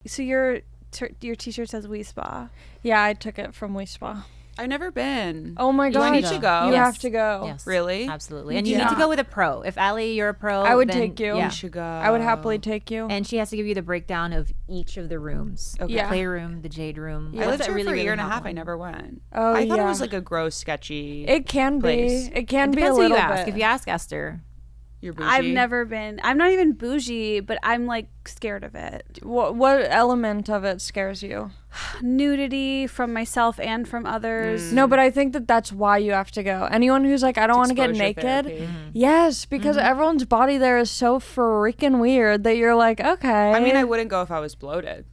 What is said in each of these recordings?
So your t-shirt says Wi-Spa. Yeah, I took it from Wi-Spa. I've never been. Oh my god, you need to go. You Yes. have to go. Yes, Really? absolutely. And you need to go with a pro. If Ali, you're a pro, I would then, take you. Yeah. You should go. I would happily take you. And she has to give you the breakdown of each of the rooms. Okay. The Yeah. playroom, the jade room. I lived That's here really, for a really year and a half. helpful. I never went. Oh, I thought it yeah. was like a gross, sketchy. It can place. be. It can It be a depends who little you ask. bit. If you ask Esther, You're bougie. I've never been. I'm not even bougie, but I'm like scared of it. What element of it scares you? Nudity from myself and from others. No, but I think that's why you have to go. Anyone who's like, I don't want to get Exposure naked. therapy. Yes, because everyone's body there is so freaking weird that you're like, okay. I mean, I wouldn't go if I was bloated.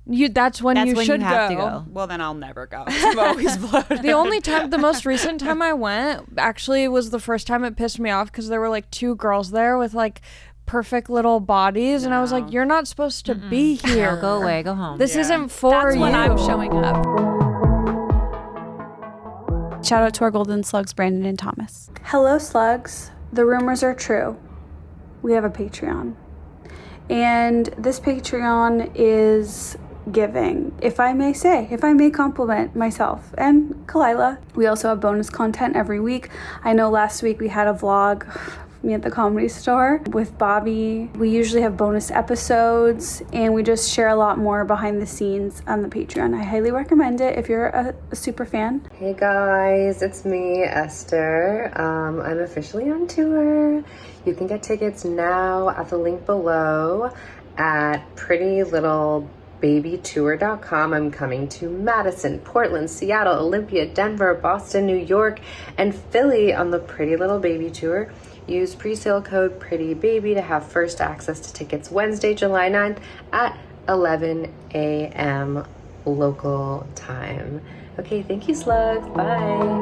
That's when you should have to go. Well, then I'll never go. I'm always bloated. The most recent time I went actually was the first time it pissed me off because there were like two girls there with like perfect little bodies, and I was like, you're not supposed to be here. no, go away, go home. This Yeah. isn't for That's you. when I'm showing up. Shout out to our golden slugs, Brandon and Thomas. Hello, slugs. The rumors are true. We have a Patreon. And this Patreon is giving, if I may compliment myself and Khalyla. We also have bonus content every week. I know last week we had a vlog me at the Comedy Store with Bobby. We usually have bonus episodes, and we just share a lot more behind the scenes on the Patreon. I highly recommend it if you're a super fan. Hey guys, it's me, Esther. I'm officially on tour. You can get tickets now at the link below at prettylittlebabytour.com. I'm coming to Madison, Portland, Seattle, Olympia, Denver, Boston, New York, and Philly on the Pretty Little Baby Tour. Use pre-sale code PRETTYBABY to have first access to tickets Wednesday, July 9th at 11 a.m. local time. Okay, thank you, slugs. Bye.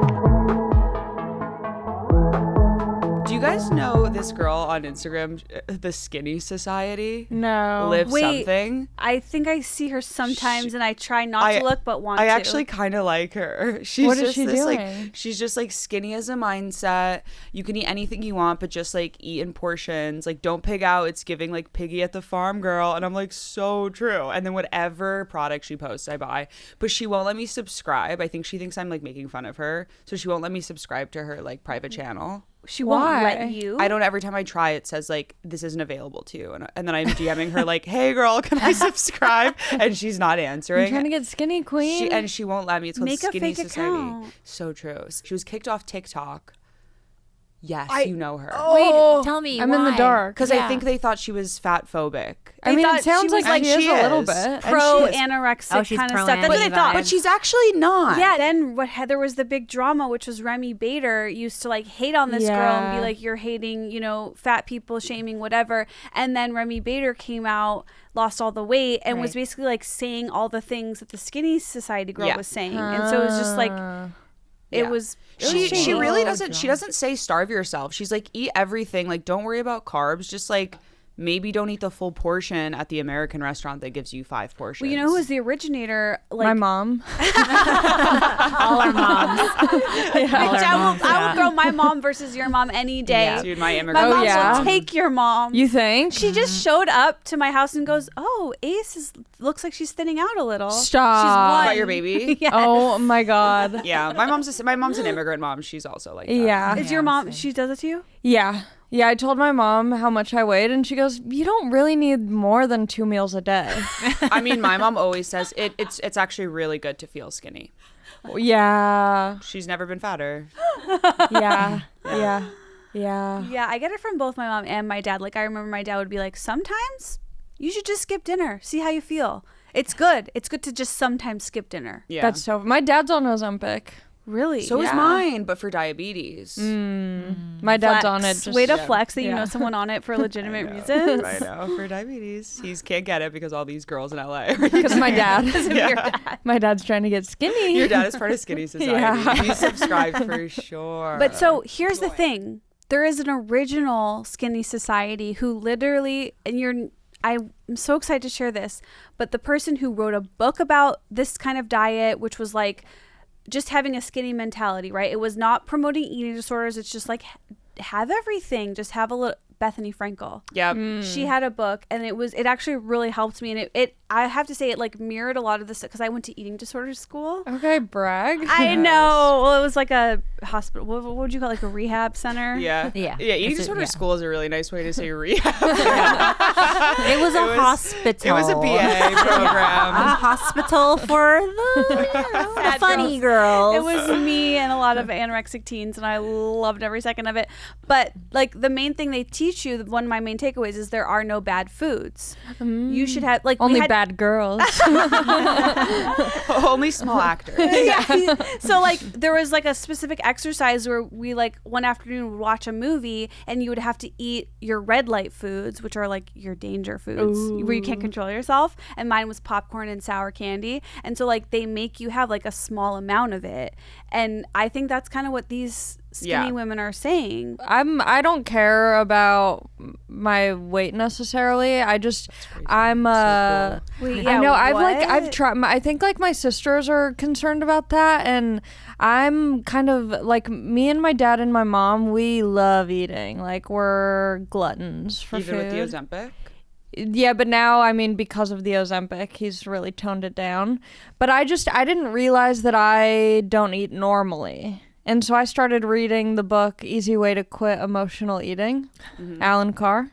Do you guys know this girl on Instagram, the Skinny Society? No. Live Wait. something. I think I see her sometimes, and I try not to look, but want to. I actually kind of like her. She's What is just she this, doing? like, she's just like skinny as a mindset. You can eat anything you want, but just like eat in portions. Like, don't pig out. It's giving like Piggy at the Farm girl. And I'm like, so true. And then whatever product she posts, I buy. But she won't let me subscribe. I think she thinks I'm like making fun of her. So she won't let me subscribe to her like private channel. She won't Why? let you. I don't. Every time I try, it says like this isn't available to you, and then I'm DMing her like, "Hey, girl, can I subscribe?" And she's not answering. I'm trying to get skinny, queen. She won't let me. It's called Make a Skinny fake Society. account. So true. She was kicked off TikTok. Yes, you know her. Wait, tell me I'm in the why? dark. Because I think they thought she was fat phobic. I mean, thought it sounds she was like like- she is she a little is. bit. And pro she is. anorexic Oh, she's kind of pro stuff. That's what I Andy thought. But she's actually not. Yeah, then there was the big drama, which was Remy Bader used to like hate on this girl and be Yeah. like, you're hating, fat people, shaming, whatever. And then Remy Bader came out, lost all the weight, and was Right. basically like saying all the things that the Skinny Society girl Yeah. was saying. And so it was just like, it Yeah. was She shady. really doesn't. She doesn't say starve yourself. She's like, eat everything. Like, don't worry about carbs. Just like maybe don't eat the full portion at the American restaurant that gives you 5 portions. Well, you know who was the originator? Like, My mom. all our moms. I will throw my mom versus your mom any day. Dude, my My immigrant. mom yeah? will take your mom. You think? She just showed up to my house and goes, "Oh, Ace looks like she's thinning out a little." Stop. She's one. About your baby? Yes. Oh my god. Yeah, my mom's an immigrant mom. She's also like that. Yeah. Is your mom? She does it to you? Yeah. Yeah, I told my mom how much I weighed, and she goes, "You don't really need more than 2 meals a day." I mean, my mom always says it's actually really good to feel skinny. Yeah. She's never been fatter. Yeah. Yeah. Yeah. Yeah, I get it from both my mom and my dad. Like, I remember my dad would be like, "Sometimes you should just skip dinner. See how you feel. It's good. It's good to just sometimes skip dinner." Yeah, That's so. My dad's on Ozempic. Really? so is yeah. mine, but for diabetes. My dad's on it. Just, Way to yeah. flex that you Yeah. know someone on it for legitimate reasons. I know, for diabetes. He can't get it because all these girls in LA. because my dad. Your dad. My dad's trying to get skinny. Your dad is part of Skinny Society. Yeah. You subscribe for sure. But so here's the thing. There is an original Skinny Society who literally, and I'm so excited to share this, but the person who wrote a book about this kind of diet, which was like just having a skinny mentality, right? It was not promoting eating disorders. It's just like have everything. Just have a little Bethany Frankel. Yep. She had a book, and it actually really helped me, and it I have to say it like mirrored a lot of this because I went to eating disorder school. Okay, brag. I know. Well, it was like a hospital. What would you call it, like a rehab center? Yeah. Eating disorder school is a really nice way to say rehab. It was a hospital. It was a BA program. A hospital for the funny girls. It was me and a lot of anorexic teens, and I loved every second of it. But like the main thing they teach you, one of my main takeaways is there are no bad foods. You should have like only bad girls. Only small actors. Yeah. So like there was like a specific exercise where we like one afternoon would watch a movie, and you would have to eat your red light foods, which are like your danger foods where you can't control yourself. And mine was popcorn and sour candy. And so like they make you have like a small amount of it. And I think that's kind of what these skinny women are saying. I don't care about my weight necessarily. I'm so cool. Wait, I know what? I've tried. I think like my sisters are concerned about that, and I'm kind of like me and my dad and my mom. We love eating. Like we're gluttons for Even food. with the Ozempic. Yeah, but now, I mean, because of the Ozempic, he's really toned it down. But I didn't realize that I don't eat normally. And so I started reading the book Easy Way to Quit Emotional Eating, Alan Carr.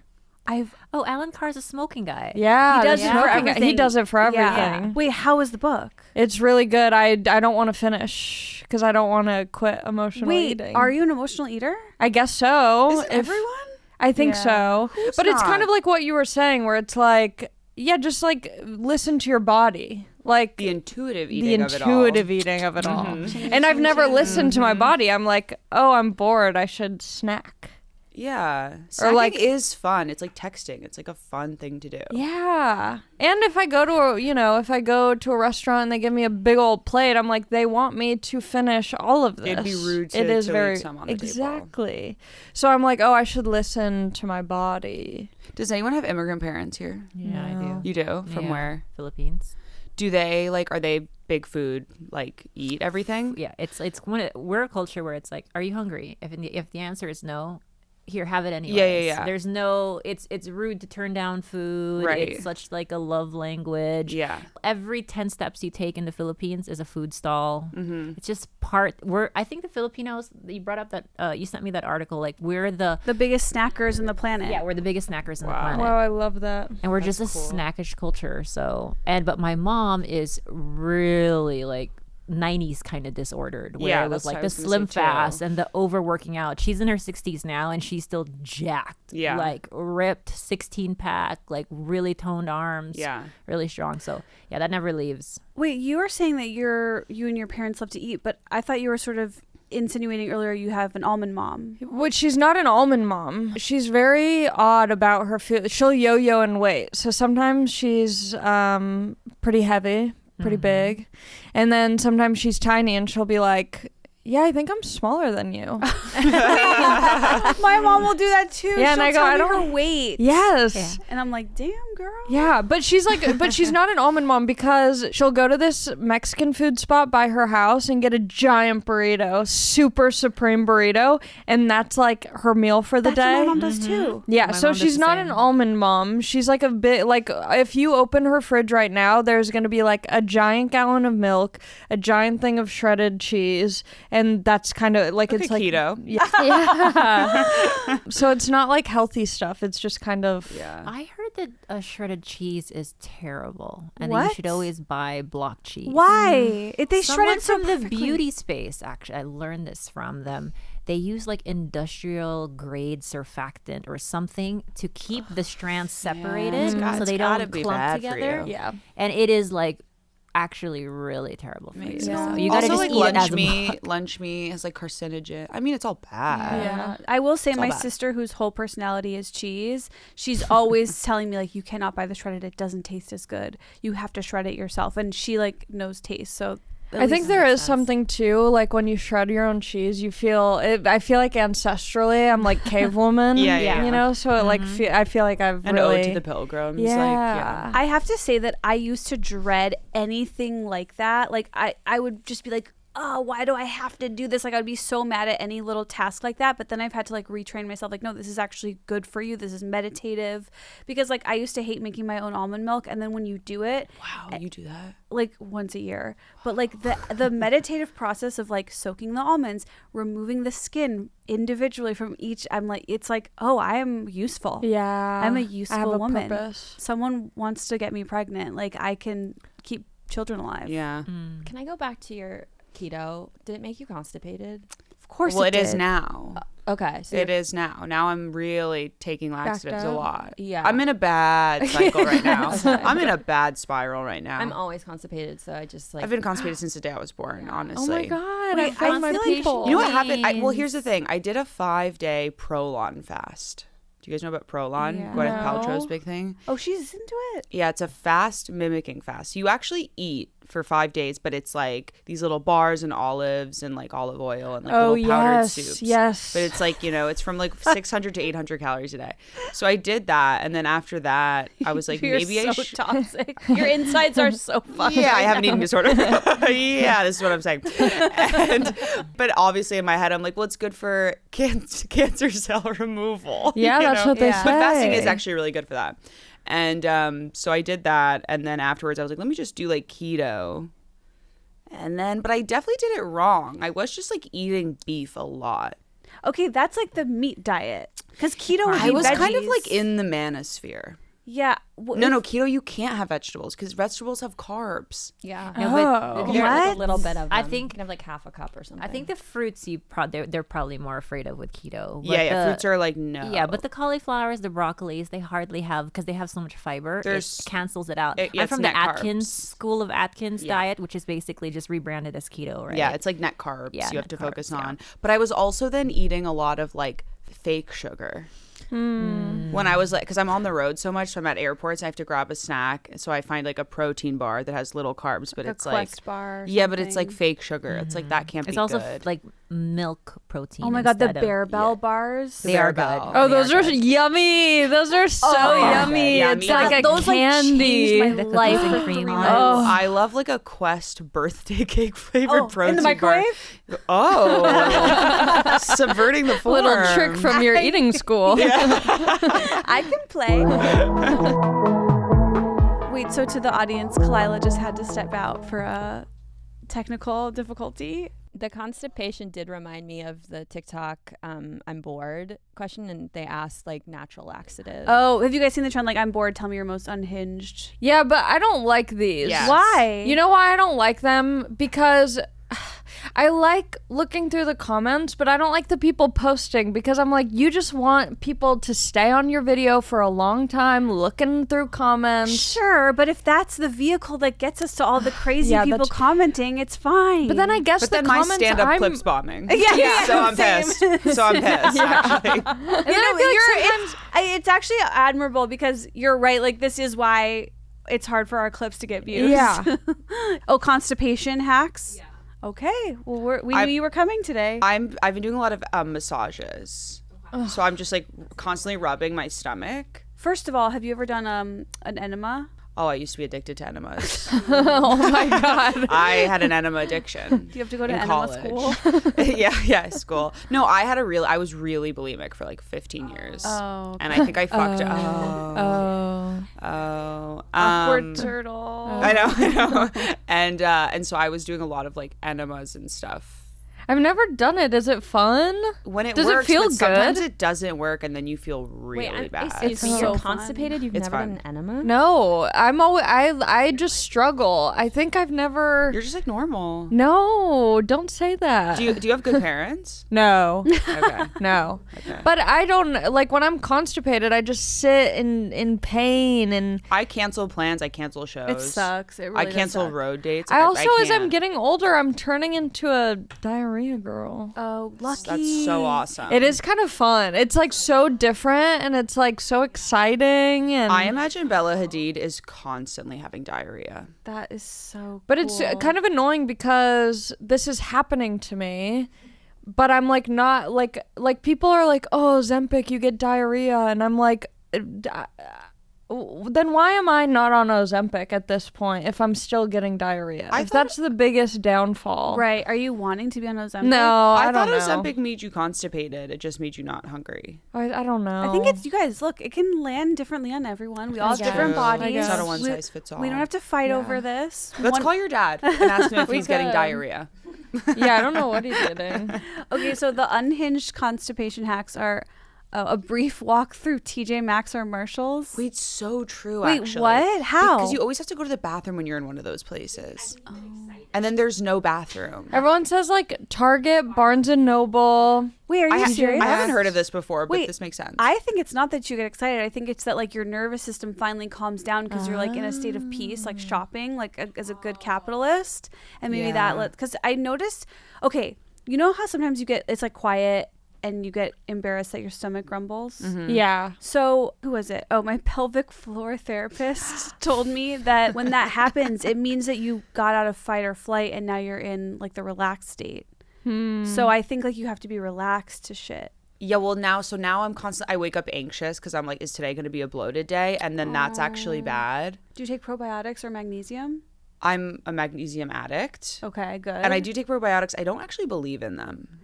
Alan Carr's a smoking guy. Yeah, He does the it for smoking guy. He everything. does it for everything. Yeah. Wait, how was the book? It's really good. I don't want to finish because I don't want to quit emotional eating. Are you an emotional eater? I guess so. Is it everyone? I think so. Who's But it's not? kind of like what you were saying, where it's like, yeah, just like listen to your body. Like The intuitive eating of it all. eating of it all. And I've never listened to my body. I'm like, oh, I'm bored. I should snack. Yeah. Or Snacking like- is fun. It's like texting. It's like a fun thing to do. Yeah. And if I go to a restaurant and they give me a big old plate, I'm like, they want me to finish all of this. It'd be rude It to is leave very some on the table. exactly. So I'm like, oh, I should listen to my body. Does anyone have immigrant parents here? Yeah, I do. You do? From Yeah. where? Philippines. Do they like? Are they big food? Like eat everything? Yeah, we're a culture where it's like, are you hungry? If the answer is no, here, have it anyways. Yeah. There's no, it's rude to turn down food. Right. It's such like a love language. Yeah. Every 10 steps you take in the Philippines is a food stall. Mm-hmm. It's just I think the Filipinos, you brought up that, you sent me that article, like we're the biggest snackers in the planet. we're the biggest snackers on the planet. Wow, I love that. And we're just a cool. snackish culture. But my mom is really like 90s kind of disordered, where Yeah, it was that's what like I the was gonna slim say, too. fast and the overworking out. She's in her 60s now and she's still jacked. Yeah. Like ripped 16 pack, like really toned arms. Yeah. Really strong. So yeah, that never leaves. Wait, you were saying that you and your parents love to eat, but I thought you were sort of insinuating earlier you have an almond mom. Which she's not an almond mom. She's very odd about her food. She'll yo-yo in weight. So sometimes she's pretty heavy, pretty big. And then sometimes she's tiny and she'll be like, yeah, I think I'm smaller than you. My mom will do that too. Yeah, and She'll I go, tell I me don't- her weight. Yes. And I'm like, damn, girl. Yeah, but she's not an almond mom because she'll go to this Mexican food spot by her house and get a giant burrito, super supreme burrito, and that's like her meal for the That's what day. my mom does too. Yeah, My so mom does she's the not same. an almond mom. She's like a bit like if you open her fridge right now, there's going to be like a giant gallon of milk, a giant thing of shredded cheese, and that's kind of like it's like keto. Yeah. So it's not like healthy stuff. It's just kind of Yeah. I heard that shredded cheese is terrible and that What? you should always buy block cheese. Why? If they shred Someone it so from the perfectly. beauty space, actually, I learned this from them. They use like industrial grade surfactant or something to keep the strands separated so they gotta don't be clump bad for together. you. yeah. And it is like actually really terrible for you. Amazing. So you gotta Also, just like eat it as lunch a meat. Lunch meat has like carcinogen. I mean, it's all bad. Yeah. I will say all my bad. sister, whose whole personality is cheese, she's always telling me like, you cannot buy the shredded. It doesn't taste as good. You have to shred it yourself. And she like knows taste. So at I think least- there is something too, like when you shred your own cheese, you feel it. I feel like ancestrally, I'm like cave woman. Yeah. You know, so it like I feel like I've An really ode to the pilgrims. Yeah. Like, yeah. I have to say that I used to dread anything like that. Like I would just be like, oh, why do I have to do this? Like, I'd be so mad at any little task like that. But then I've had to like retrain myself. Like, no, this is actually good for you. This is meditative. Because like I used to hate making my own almond milk. And then when you do it. Wow, you do that? Like once a year. But like the meditative process of like soaking the almonds, removing the skin individually from each, I'm like, it's like, oh, I am useful. Yeah. I'm a I have useful a woman. purpose. Someone wants to get me pregnant. Like I can keep children alive. Yeah. Can I go back to your keto? Did it make you constipated? Of course Well, it it is did. now. Okay. So It is now. Now I'm really taking laxatives a up? lot. Yeah. I'm in a bad cycle right now. Okay. I'm in a bad spiral right now. I'm always constipated, so I just like. I've been constipated since the day I was born, honestly. Oh my God. Wait, I found my feel like- people. You know what happened? Well, here's the thing. I did a 5-day Prolon fast. Do you guys know about Prolon? Yeah. Gwyneth No. Paltrow's big thing. Oh, she's into it. Yeah, it's a fast mimicking fast. You actually eat for 5 days, but it's like these little bars and olives and like olive oil and like Oh, little powdered yes. soups. Yes. But it's like, you know, it's from like 600 to 800 calories a day. So I did that. And then after that, I was like, You're maybe so I should. toxic. Your insides are so fucked. Yeah, I right have an now. eating disorder. Yeah, this is what I'm saying. But obviously in my head, I'm like, well, it's good for cancer cell removal. Yeah, you that's know? what they Yeah. say. But fasting is actually really good for that. And so I did that. And then afterwards, I was like, let me just do like keto. And then, but I definitely did it wrong. I was just like eating beef a lot. Okay, that's like the meat diet. Because keto would I be was kind of veggies. like in the manosphere. Yeah. No, keto, you can't have vegetables because vegetables have carbs. Yeah. No, but Oh. You can have, like, What? a little bit of. I them. think- you can have like half a cup or something. I think the fruits they're probably more afraid of with keto. But Yeah, the- fruits are like, no. Yeah, but the cauliflowers, the broccolis, they hardly have because they have so much fiber. There's- It cancels it out. yeah, I'm it's from the net Atkins carbs. school of Atkins Yeah. diet, which is basically just rebranded as keto, right? Yeah, it's like net carbs Yeah, you have net to focus carbs, yeah. on. But I was also then eating a lot of like fake sugar. When I was like, because I'm on the road so much, so I'm at airports, I have to grab a snack. So I find like a protein bar that has little carbs, but Like a it's like, Quest bar or yeah, but it's like something. fake sugar. It's like that can't It's be also good. like milk protein. Oh my God, the instead of- Bear Bell bars. They are good. Bell. Oh, They those are good. yummy. Those are so yummy. Yeah, It's me like too. a Those, like, candy. changed my The life cookies and for cream 3 on months. it. Oh. I love like a Quest birthday cake flavored Oh, protein in the microwave? bar. Oh, subverting the form. Little trick from your eating school. I can play. Wait, so to the audience, Khalyla just had to step out for a technical difficulty. the constipation did remind me of the TikTok I'm bored question, and they asked like natural laxative. Oh, have you guys seen the trend? Like, I'm bored. Tell me your most unhinged. Yeah, but I don't like these. Yes. Why? You know why I don't like them? Because I like looking through the comments, but I don't like the people posting because I'm like, you just want people to stay on your video for a long time looking through comments. Sure, but if that's the vehicle that gets us to all the crazy Yeah, people that's- commenting, it's fine. But then I guess But the then my comments stand-up I'm, clips bombing. Yeah, So I'm same. pissed. So I'm pissed, actually. You know, it's actually admirable because you're right. Like, this is why it's hard for our clips to get views. Yeah. Oh, constipation hacks. Yeah. Okay. Well, we knew you were coming today. I've been doing a lot of massages. So I'm just like constantly rubbing my stomach. First of all, have you ever done an enema? Oh, I used to be addicted to enemas. Oh my God. I had an enema addiction. Do you have to go to in enema college. school? yeah, school. No, I was really bulimic for like 15 years. Oh, And I think I fucked up. awkward turtle. I know. And so I was doing a lot of like enemas and stuff. I've never done it. Is it fun? When it Does it works, feel but sometimes good? it doesn't work, and then you feel really bad. Excuse me, so you're fun. constipated? You've It's never fun. done an enema? No, I'm always I just struggle. I think I've never. You're just like normal. No, don't say that. Do you have good parents? No, Okay. no. Okay. But I don't like when I'm constipated. I just sit in pain, and I cancel plans. I cancel shows. It sucks. It really I does cancel suck. road dates. I also, as I'm can't. getting older, I'm turning into a diarrhea girl. Oh, lucky. That's so awesome. It is kind of fun. It's like so different, and it's like so exciting. And I imagine Bella Hadid is constantly having diarrhea. That is so. but it's kind of annoying because this is happening to me. But I'm like not like people are like, oh, Zempic, you get diarrhea, and I'm like, then why am I not on Ozempic at this point if I'm still getting diarrhea? If that's the biggest downfall. Right. Are you wanting to be on Ozempic? No, I thought don't know. Ozempic made you constipated. It just made you not hungry. I don't know. I think it's, you guys, look, it can land differently on everyone. We all have different bodies. It's not a one size fits all. We don't have to fight over this. Let's call your dad and ask him if he's getting diarrhea. Yeah, I don't know what he's getting. Okay, so the unhinged constipation hacks are a brief walk through TJ Maxx or Marshall's. Wait, so true, Wait, actually. what? How? Because you always have to go to the bathroom when you're in one of those places. Oh. And then there's no bathroom. Everyone says like Target, Barnes and Noble. Wait, are you serious? I haven't heard of this before, but this makes sense. I think it's not that you get excited. I think it's that like your nervous system finally calms down because you're like in a state of peace, like shopping, like as a good capitalist. And maybe because I noticed, okay, you know how sometimes it's like quiet and you get embarrassed that your stomach grumbles? Mm-hmm. Yeah. So who was it? Oh, my pelvic floor therapist told me that when that happens, it means that you got out of fight or flight and now you're in like the relaxed state. So I think like you have to be relaxed to shit. Yeah, well now I'm I wake up anxious because I'm like, is today going to be a bloated day? And then that's actually bad. Do you take probiotics or magnesium? I'm a magnesium addict. Okay, good. And I do take probiotics. I don't actually believe in them.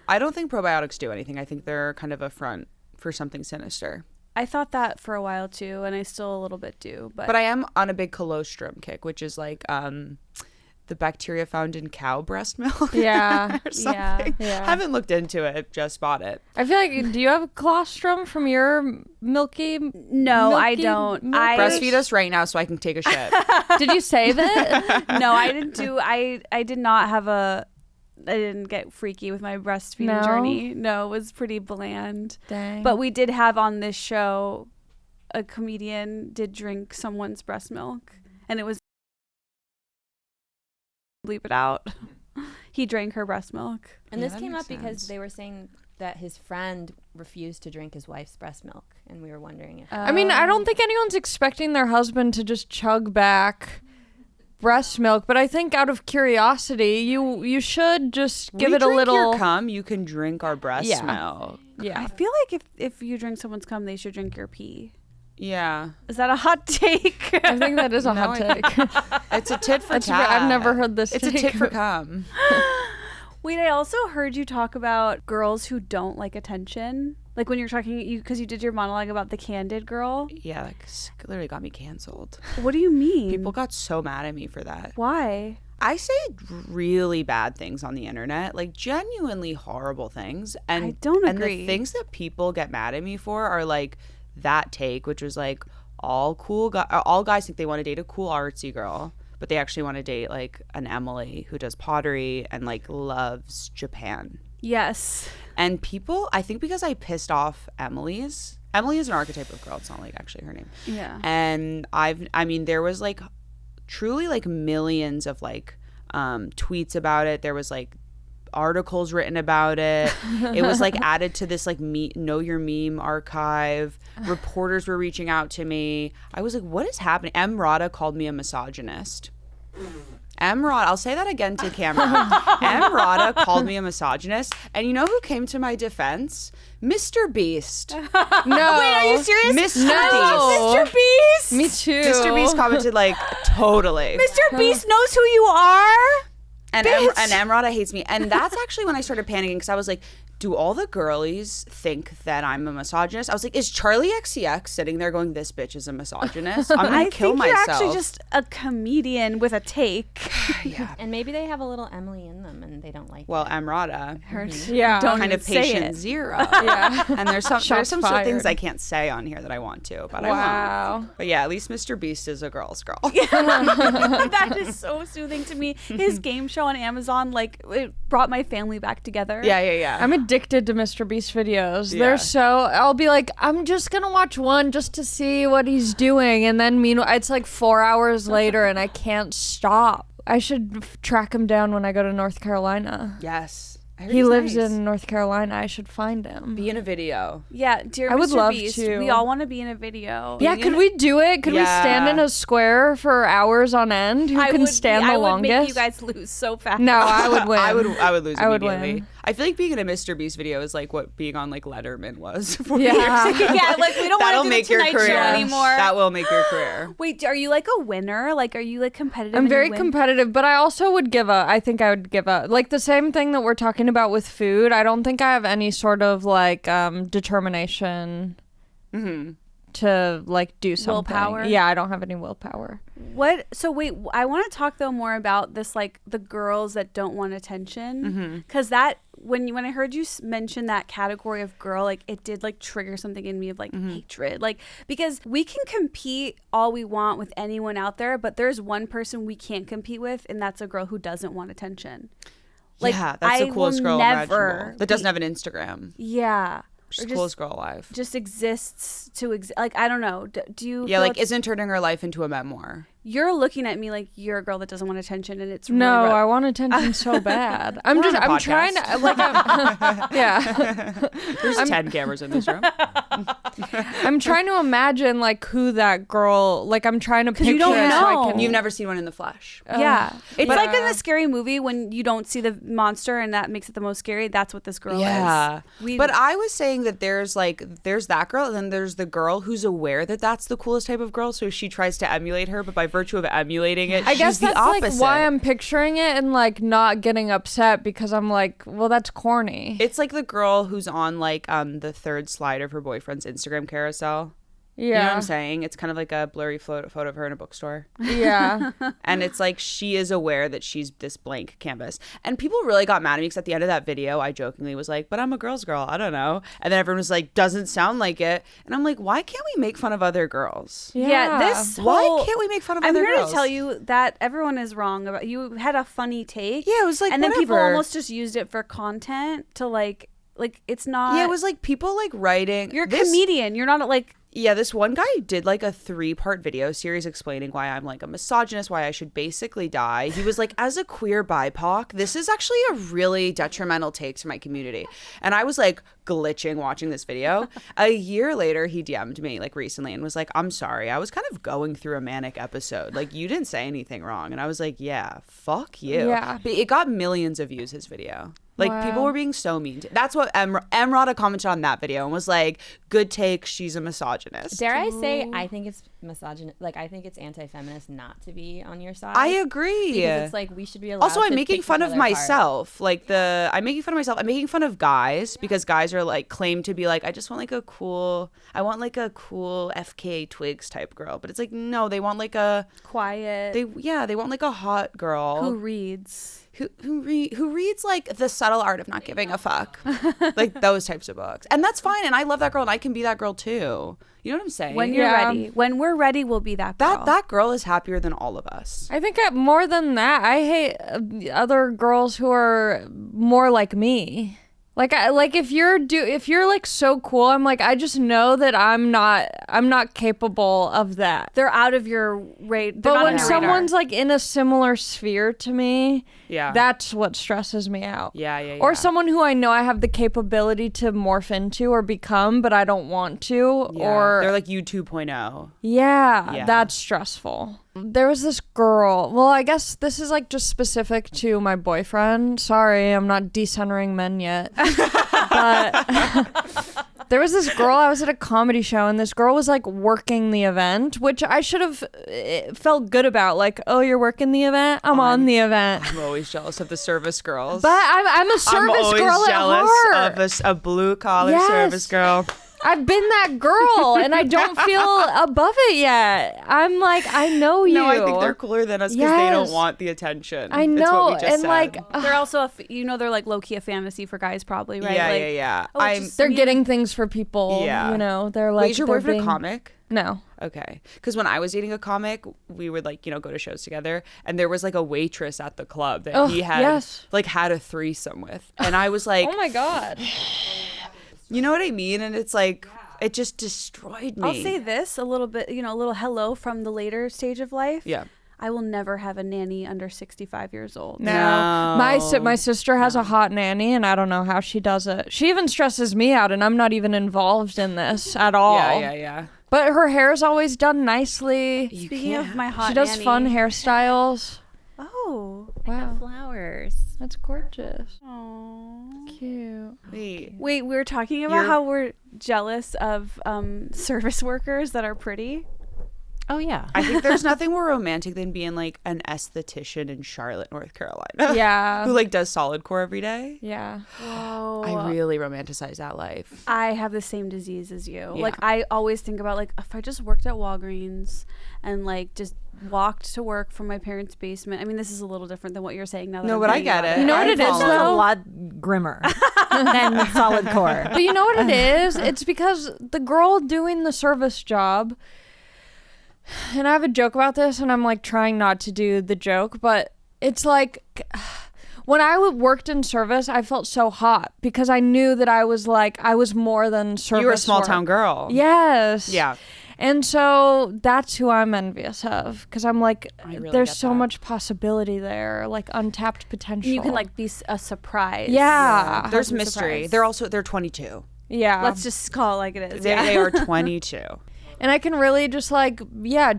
I don't think probiotics do anything. I think they're kind of a front for something sinister. I thought that for a while too, and I still a little bit do. But I am on a big colostrum kick, which is like the bacteria found in cow breast milk. Yeah. or something. Yeah. Haven't looked into it, just bought it. I feel like, do you have colostrum from your milky? No, I don't. I Breastfeed us right now so I can take a shit. Did you save it? No, I didn't do. I did not have a. I didn't get freaky with my breastfeeding journey. No, it was pretty bland. Dang. But we did have on this show, a comedian did drink someone's breast milk, and it was bleep it out. He drank her breast milk. And this came up because they were saying that his friend refused to drink his wife's breast milk, and we were wondering if. I mean, I don't think anyone's expecting their husband to just chug back breast milk, but I think out of curiosity, you should just give it a little. Your cum, you can drink our breast milk. Yeah, I feel like if you drink someone's cum, they should drink your pee. Yeah. Is that a hot take? I think that is a hot take. It's a tit for tat. I've never heard this. It's a tit for cum. Wait, I also heard you talk about girls who don't like attention. Like when you're talking, because you did your monologue about the candid girl. Yeah, like literally got me canceled. What do you mean? People got so mad at me for that. Why? I say really bad things on the internet, like genuinely horrible things. And I don't agree. And the things that people get mad at me for are like that take, which was like all guys think they want to date a cool artsy girl, but they actually want to date like an Emily who does pottery and like loves Japan. Yes. And people, I think because I pissed off Emily is an archetype of girl. It's not like actually her name. Yeah. And I mean, there was like truly like millions of like tweets about it. There was like articles written about it. It was like added to this like know your meme archive. Reporters were reaching out to me. I was like, what is happening? M. Rada called me a misogynist. M. Rada, I'll say that again to camera. M. Rada called me a misogynist. And you know who came to my defense? Mr. Beast. No. Wait, are you serious? Mr. No. Beast. Mr. Beast? Me too. Mr. Beast commented like, totally. Mr. Beast knows who you are? And Emrata hates me. And that's actually when I started panicking because I was like, do all the girlies think that I'm a misogynist? I was like, is Charlie XCX sitting there going, this bitch is a misogynist? I'm going to kill myself. I think you're actually just a comedian with a take. Yeah. And maybe they have a little Emily in them and they don't like Well, Emrata. Yeah. Don't kind even of say patient it. zero. Yeah. And there's some Shots things fired. I can't say on here that I want to, but I Wow. won't. But yeah, at least Mr. Beast is a girl's girl. That is so soothing to me. His game show on Amazon, like, it brought my family back together. Yeah. I'm addicted to Mr. Beast videos. Yeah. They're so, I'll be like, I'm just gonna watch one just to see what he's doing, and then meanwhile it's like 4 hours later and I can't stop. I should track him down when I go to North Carolina. Yes. He lives in North Carolina. I should find him. Be in a video. Yeah, dear I would Mr. love Beast, to. we all want to be in a video. Yeah, could we do it? Could we stand in Yeah. a square for hours on end? Who can stand the I would longest? make you guys lose so fast. No, I would win. I would lose I would immediately. win. I feel like being in a Mr. Beast video is like what being on like Letterman was 4 Yeah. years ago. Yeah, like we don't That'll want to do make the your Tonight career Show anymore. That will make your career. Wait, are you like a winner? Like, are you like competitive? I'm and you very win? competitive, but I also would give up. I think I would give up. Like the same thing that we're talking about with food. I don't think I have any sort of like determination to like do something. Willpower? Yeah, I don't have any willpower. What? So wait, I want to talk though more about this, like the girls that don't want attention, because that when I heard you mention that category of girl, like it did like trigger something in me of like hatred, like because we can compete all we want with anyone out there, but there's one person we can't compete with, and that's a girl who doesn't want attention. Like, yeah, that's the coolest will girl never imaginable. That doesn't have an Instagram. Yeah. She's Or the coolest girl alive. Just exists to like I don't know. Do you? Yeah, feel like isn't turning her life into a memoir. you're looking at me like you're a girl that doesn't want attention, and it's really No, rough. I want attention so bad. I'm We're on a trying podcast. to like yeah. There's 10 cameras in this room. I'm trying to imagine like who that girl. Like I'm trying to picture. you don't it so I know. can- You've never seen one in the flesh. Yeah, it's but- like in a scary movie when you don't see the monster, and that makes it the most scary. That's what this girl Yeah. is. But I was saying that there's that girl, and then there's the girl who's aware that that's the coolest type of girl, so she tries to emulate her, but by virtue of emulating it, I guess she's the that's opposite. like why I'm picturing it and like not getting upset because I'm like, well, that's corny. It's like the girl who's on like the third slide of her boyfriend's Instagram carousel. Yeah. You know what I'm saying? It's kind of like a blurry photo of her in a bookstore. Yeah. And it's like she is aware that she's this blank canvas. And people really got mad at me because at the end of that video, I jokingly was like, but I'm a girl's girl. I don't know. And then everyone was like, doesn't sound like it. And I'm like, why can't we make fun of other girls? Yeah, this Why whole- can't we make fun of I'm other here girls? to tell you that everyone is wrong about. You had a funny take. Yeah, it was like, and then people whatever. almost just used it for content to like it's not. Yeah, it was like people like writing. You're a comedian. You're not like. Yeah, this one guy did like a 3-part video series explaining why I'm like a misogynist, why I should basically die. He was like, as a queer BIPOC, this is actually a really detrimental take to my community. And I was like glitching watching this video. A year later, he DM'd me like recently and was like, I'm sorry, I was kind of going through a manic episode. Like, you didn't say anything wrong. And I was like, yeah, fuck you. Yeah. But it got millions of views, his video. Like, Wow. people were being so mean. That's what Emrata commented on that video and was like, good take, she's a misogynist. Dare I say, I think it's misogynist. Like, I think it's anti-feminist not to be on your side. I agree. Because it's like we should be allowed. Also, I'm to making pick fun each of other apart. myself. I'm making fun of myself. I'm making fun of guys because guys are like claim to be like, I just want like a cool FKA Twigs type girl. But it's like, no, they want like a Quiet. they want like a hot girl who reads. who reads like The Subtle Art of Not Giving a Fuck, like those types of books. And that's fine. And I love that girl, and I can be that girl too. You know what I'm saying? When you're Yeah. ready. When we're ready, we'll be that girl. that girl is happier than all of us. I think more than that, I hate other girls who are more like me. Like if you're like so cool, I'm like, I just know that I'm not capable of that. They're out of your rate. But when someone's like in a similar sphere to me, Yeah. that's what stresses me out. Yeah. Or someone who I know I have the capability to morph into or become, but I don't want to. Yeah. Or they're like you 2.0. yeah, that's stressful. There was this girl. Well, I guess this is like just specific to my boyfriend. Sorry, I'm not decentering men yet. But there was this girl. I was at a comedy show, and this girl was like working the event, which I should have felt good about. Like, oh, you're working the event? I'm on the event. I'm always jealous of the service girls. But I'm a I'm service always girl jealous at heart. of a blue collar Yes. service girl. I've been that girl, and I don't feel above it yet. I'm like, I know you. No, I think they're cooler than us because they don't Yes. want the attention. I It's know, what we just and said. like, they're also they're like low-key a fantasy for guys probably, right? yeah, like, yeah. oh, it's just they're me. getting things for people. Yeah. You know, they're like. Wait, is your they're boyfriend being- a comic? No. Okay. Because when I was dating a comic, we would like, go to shows together, and there was like a waitress at the club that Oh, he had yes. like had a threesome with. And I was like, Oh my god. you know what I mean? And it's like, it just destroyed me. I'll say this a little bit, a little hello from the later stage of life. Yeah. I will never have a nanny under 65 years old. No. No. My sister has a hot nanny, and I don't know how she does it. She even stresses me out, and I'm not even involved in this at all. Yeah. But her hair is always done nicely. Speaking of my hot She does nanny. fun hairstyles. Oh. Wow. Flowers. That's gorgeous. Aww. Cute. Wait. Wait, we were talking about You're- how we're jealous of service workers that are pretty. Oh yeah. I think there's nothing more romantic than being like an esthetician in Charlotte, North Carolina. Yeah. Who like does solid core every day. Yeah. Whoa. I really romanticize that life. I have the same disease as you. Yeah. Like, I always think about, like, if I just worked at Walgreens and, like, just walked to work from my parents' basement. I mean, this is a little different than what you're saying now. That No, I'm but I thinking get about it. You know what I it is, follow. That's a though? lot grimmer than solid core. But you know what it is? It's because the girl doing the service job, and I have a joke about this, and I'm like trying not to do the joke, but it's like when I worked in service, I felt so hot because I knew that I was more than service. You were a small work. town girl. Yes. Yeah. And so that's who I'm envious of because I'm like, I really there's get so that. much possibility there, like untapped potential. You can, like, be a surprise. Yeah. There's Pleasant mystery. surprise. They're 22. Yeah. Let's just call it like it is. They are 22. And I can really just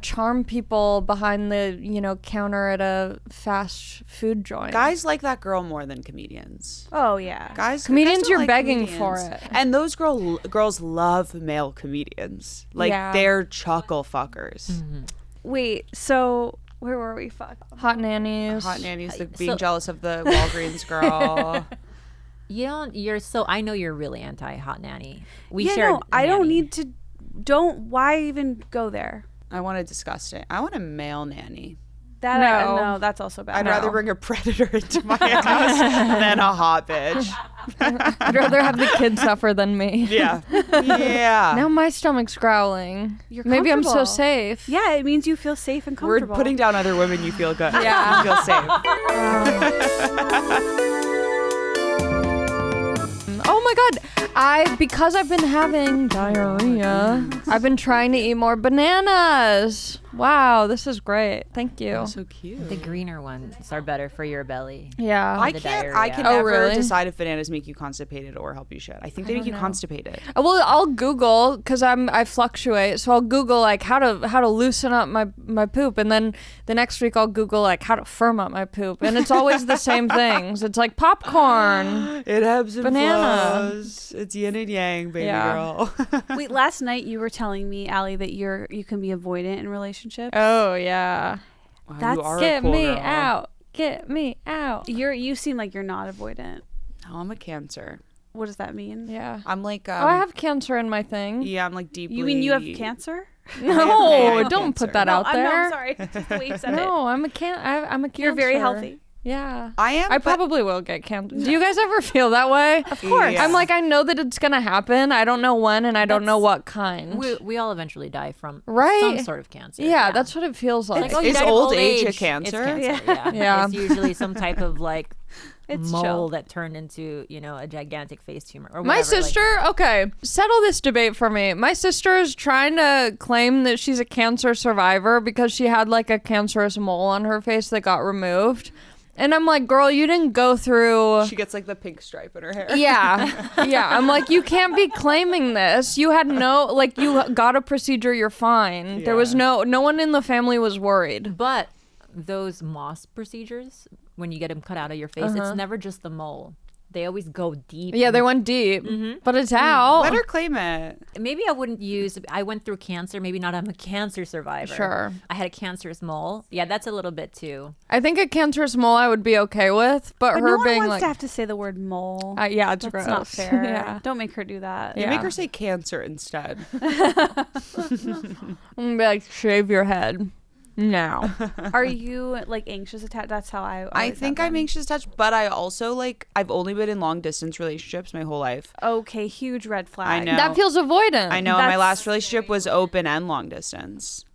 charm people behind the, counter at a fast food joint. Guys like that girl more than comedians. Oh, yeah. Comedians, don't you're like begging comedians. for it. And those girls love male comedians. Like, Yeah. they're chuckle fuckers. Wait, so where were we? Fuck. Hot nannies. Hot nannies, being jealous of the Walgreens girl. I know you're really anti hot nanny. We Yeah, shared no, I don't nanny. need to. Why even go there? I want a disgusting. I want a male nanny. That No. no, that's also bad. I'd rather bring a predator into my house than a hot bitch. I'd rather have the kid suffer than me. Yeah. Yeah. Now my stomach's growling. You're Maybe I'm so comfortable. safe. Yeah, it means you feel safe and We're comfortable. putting down other women, you feel good. Yeah. You feel safe. Oh my god. Because I've been having diarrhea, I've been trying to eat more bananas. Wow, this is great. Thank you. So cute. The greener ones are better for your belly. Yeah. I the can diarrhea. Oh, never really? decide if bananas make you constipated or help you shit. I think they make you constipated. Well, I'll Google because I fluctuate. So I'll Google like how to loosen up my poop, and then the next week I'll Google like how to firm up my poop, and it's always the same things. It's like popcorn. It ebbs and Banana. flows. It's yin and yang, baby Yeah. girl. Wait, last night you were telling me, Allie, that you can be avoidant in relationships. Oh yeah. Wow, That's- you are a Get cool me girl. out. Get me out. You seem like you're not avoidant. No, I'm a Cancer. What does that mean? Yeah. I'm like. Oh, I have cancer in my thing. Yeah, I'm like deeply. You mean you have cancer? No, have don't cancer. put that out there. No, I'm sorry. Just the way you said it. No, I'm a cancer. You're very healthy. Yeah. I am. I but- probably will get cancer. Do you guys ever feel that way? Of course. Yeah. I'm like, I know that it's gonna happen. I don't know when, and I don't know what kind. We all eventually die from Right? some sort of cancer. Yeah, that's what it feels like. Like, oh, you Is died of old age a It's cancer? Yeah. Yeah. It's usually some type of like It's mole chill. that turned into, a gigantic face tumor. Or My whatever, like- sister, okay, settle this debate for me. My sister is trying to claim that she's a cancer survivor because she had like a cancerous mole on her face that got removed. And I'm like, girl, you didn't go through. She gets like the pink stripe in her hair. Yeah. Yeah. I'm like, you can't be claiming this. You had you got a procedure, you're fine. There was no one in the family was worried. But those Moss procedures, when you get them cut out of your face, it's never just the mole. They always go deep. Yeah, they went deep, but it's out. Let her claim it. Maybe I went through cancer. Maybe not. I'm a cancer survivor. Sure. I had a cancerous mole. Yeah, that's a little bit too. I think a cancerous mole I would be okay with, but But her no one being wants like, to have to say the word mole. yeah, it's That's gross. not fair. Yeah. Don't make her do that. You Yeah. make her say cancer instead. I'm gonna be like, shave your head now. Are you like anxious attached? That's how I. I always think have I'm been. anxious touch, but I also I've only been in long distance relationships my whole life. Okay, huge red flag. I know. That feels avoidant. I know. And my That's- last relationship was open and long distance.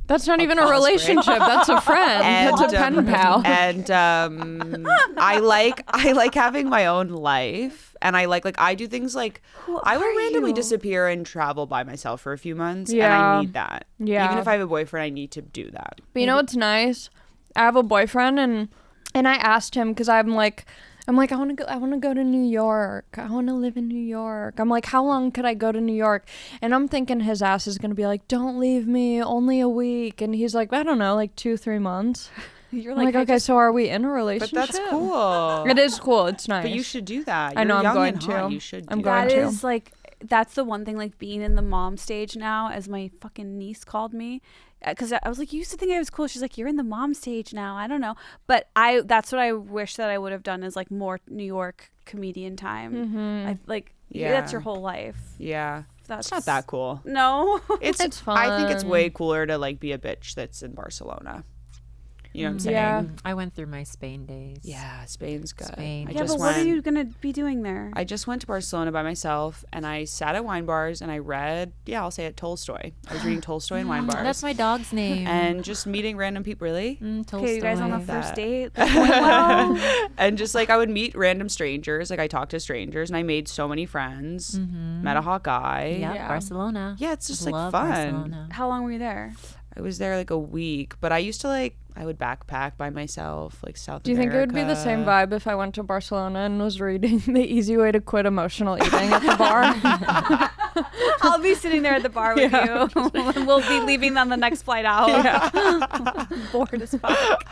That's not even a pause break. relationship. That's a friend. That's a pen pal. And I like having my own life, and I I do things like I will are randomly you? disappear and travel by myself for a few months, and Yeah. I need that. Yeah. Even if I have a boyfriend, I need to do that. But you know what's nice? I have a boyfriend, and I asked him because I'm like, I want to go to New York. I want to live in New York. I'm like, how long could I go to New York? And I'm thinking his ass is gonna be like, don't leave me, only a week. And he's like, I don't know, like 2-3 months. You're I'm like, okay, so are we in a But relationship? that's cool. It is cool. It's nice. But you should do that. I know, You're I'm young going and hot. to. You should. I'm do going that. That to. is like, that's the one thing, like being in the mom stage now, as my fucking niece called me. Because I was like, you used to think I was cool. She's like, you're in the mom stage now. I don't know. But that's what I wish that I would have done, is like more New York comedian time. I like, that's your whole life. Yeah. That's It's not that cool. No. It's fun. I think it's way cooler to like be a bitch that's in Barcelona. You know what I'm saying? Yeah. I went through my Spain days. Yeah, Spain's good. Spain. I Yeah, just but what are went- you gonna be doing there? I just went to Barcelona by myself and I sat at wine bars and I read, I'll say it, Tolstoy. I was reading Tolstoy in wine bars. That's my dog's name. And just meeting random people, really? Okay, you guys on the Tolstoy. first date? That's going well. And just like I would meet random strangers. Like I talked to strangers and I made so many friends. Met a hot guy. Yep, Yeah. Barcelona. Yeah, it's just like Love fun. Barcelona. How long were you there? I was there like a week, but I used to I would backpack by myself, like South Do you think it would be the same vibe if I went to Barcelona and was reading The Easy Way to Quit Emotional Eating at the bar? I'll be sitting there at the bar with you. We'll be leaving on the next flight out. Bored as fuck.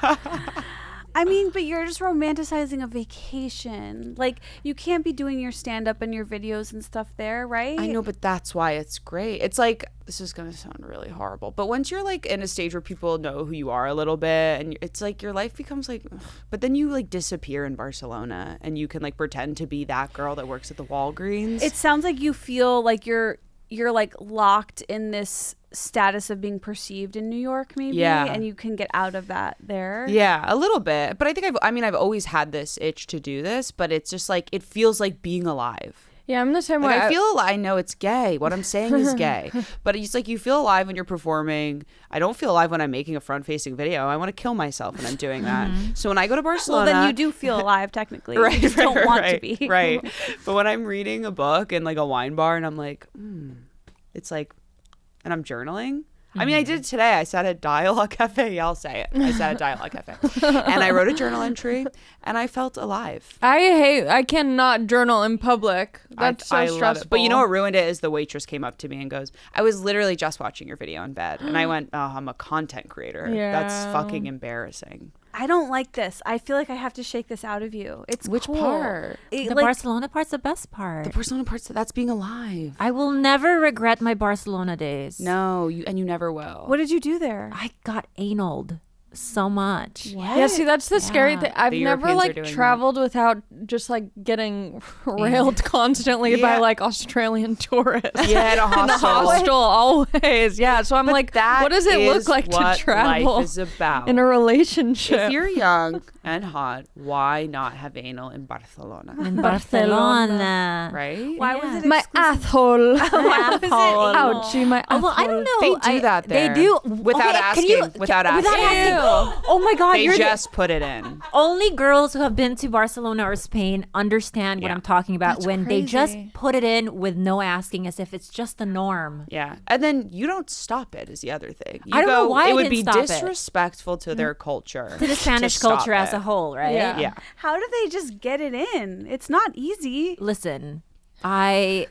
I mean, but you're just romanticizing a vacation. Like, you can't be doing your stand-up and your videos and stuff there, right? I know, but that's why it's great. It's like, this is going to sound really horrible, but once you're like in a stage where people know who you are a little bit, and it's like your life becomes like, ugh. But then you like disappear in Barcelona and you can like pretend to be that girl that works at the Walgreens. It sounds like you feel like you're like locked in this status of being perceived in New York, maybe. Yeah. And you can get out of that there. Yeah, a little bit. But I think I've always had this itch to do this, but it's just like, it feels like being alive. Yeah, I'm the same way. Like, I know it's gay. What I'm saying is gay. But it's like you feel alive when you're performing. I don't feel alive when I'm making a front-facing video. I want to kill myself when I'm doing that. So when I go to Barcelona... Well, then you do feel alive, technically. Right, You just don't want to be. Right. But when I'm reading a book in like a wine bar and I'm like, it's like, and I'm journaling. I mean, I did it today. I sat at Dialogue Cafe. Yeah, I'll say it. I sat at Dialogue Cafe. And I wrote a journal entry and I felt alive. I cannot journal in public. That's so I love stressful. it. But you know what ruined it is the waitress came up to me and goes, I was literally just watching your video in bed. And I went, oh, I'm a content creator. That's Yeah. fucking embarrassing. I don't like this. I feel like I have to shake this out of you. It's Which cool. part? It, The like, Barcelona part's the best part. The Barcelona part's that's being alive. I will never regret my Barcelona days. No, you never will. what did you do there? I got analed so much. Yeah, see, that's the scary Yeah. thing. I've The never Europeans are like doing traveled without just like getting railed constantly by Yeah. like Australian tourists. Yeah, in a In the hostel. hostel, always. Yeah, so I'm like, That what does it look is like to what travel life is about. in a relationship? If you're young and hot, why not have anal in Barcelona? In Barcelona. Barcelona. Right? Why was it my exclusive? asshole. Asshole. Ouchie, my asshole. Well, I don't know. They do that there. They do. Without Okay, asking. can you- Without asking. Oh my God. They you're just put it in. only girls who have been to Barcelona or Spain understand what Yeah. I'm talking about That's when they just crazy. put it in with no asking, as if it's just the norm. Yeah. And then you don't stop it is the other thing. You I don't know why it I would didn't be stop it. disrespectful to their culture. To the Spanish stop culture as it. a whole, right? Yeah. Yeah. How do they just get it in? It's not easy. Listen, I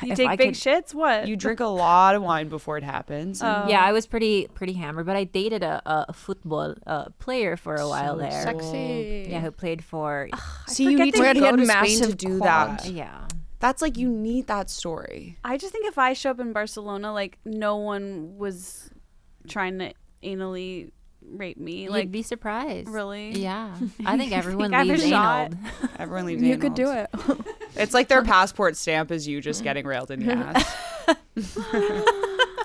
You if take I big could- shits? What? You drink a lot of wine before it happens. and Yeah, I was pretty hammered, but I dated a football player for a while there. Sexy. Yeah, who played for See, you forget need that to he go had to Spain massive to do quads. that. yeah. That's like, you need that story. I just think if I show up in Barcelona, like no one was trying to anally rape me. Like, You'd be surprised. really? Yeah. I think everyone I have a leaves shot? anal. Everyone leaves You anal. could do it. It's like their passport stamp is you just getting railed in the ass.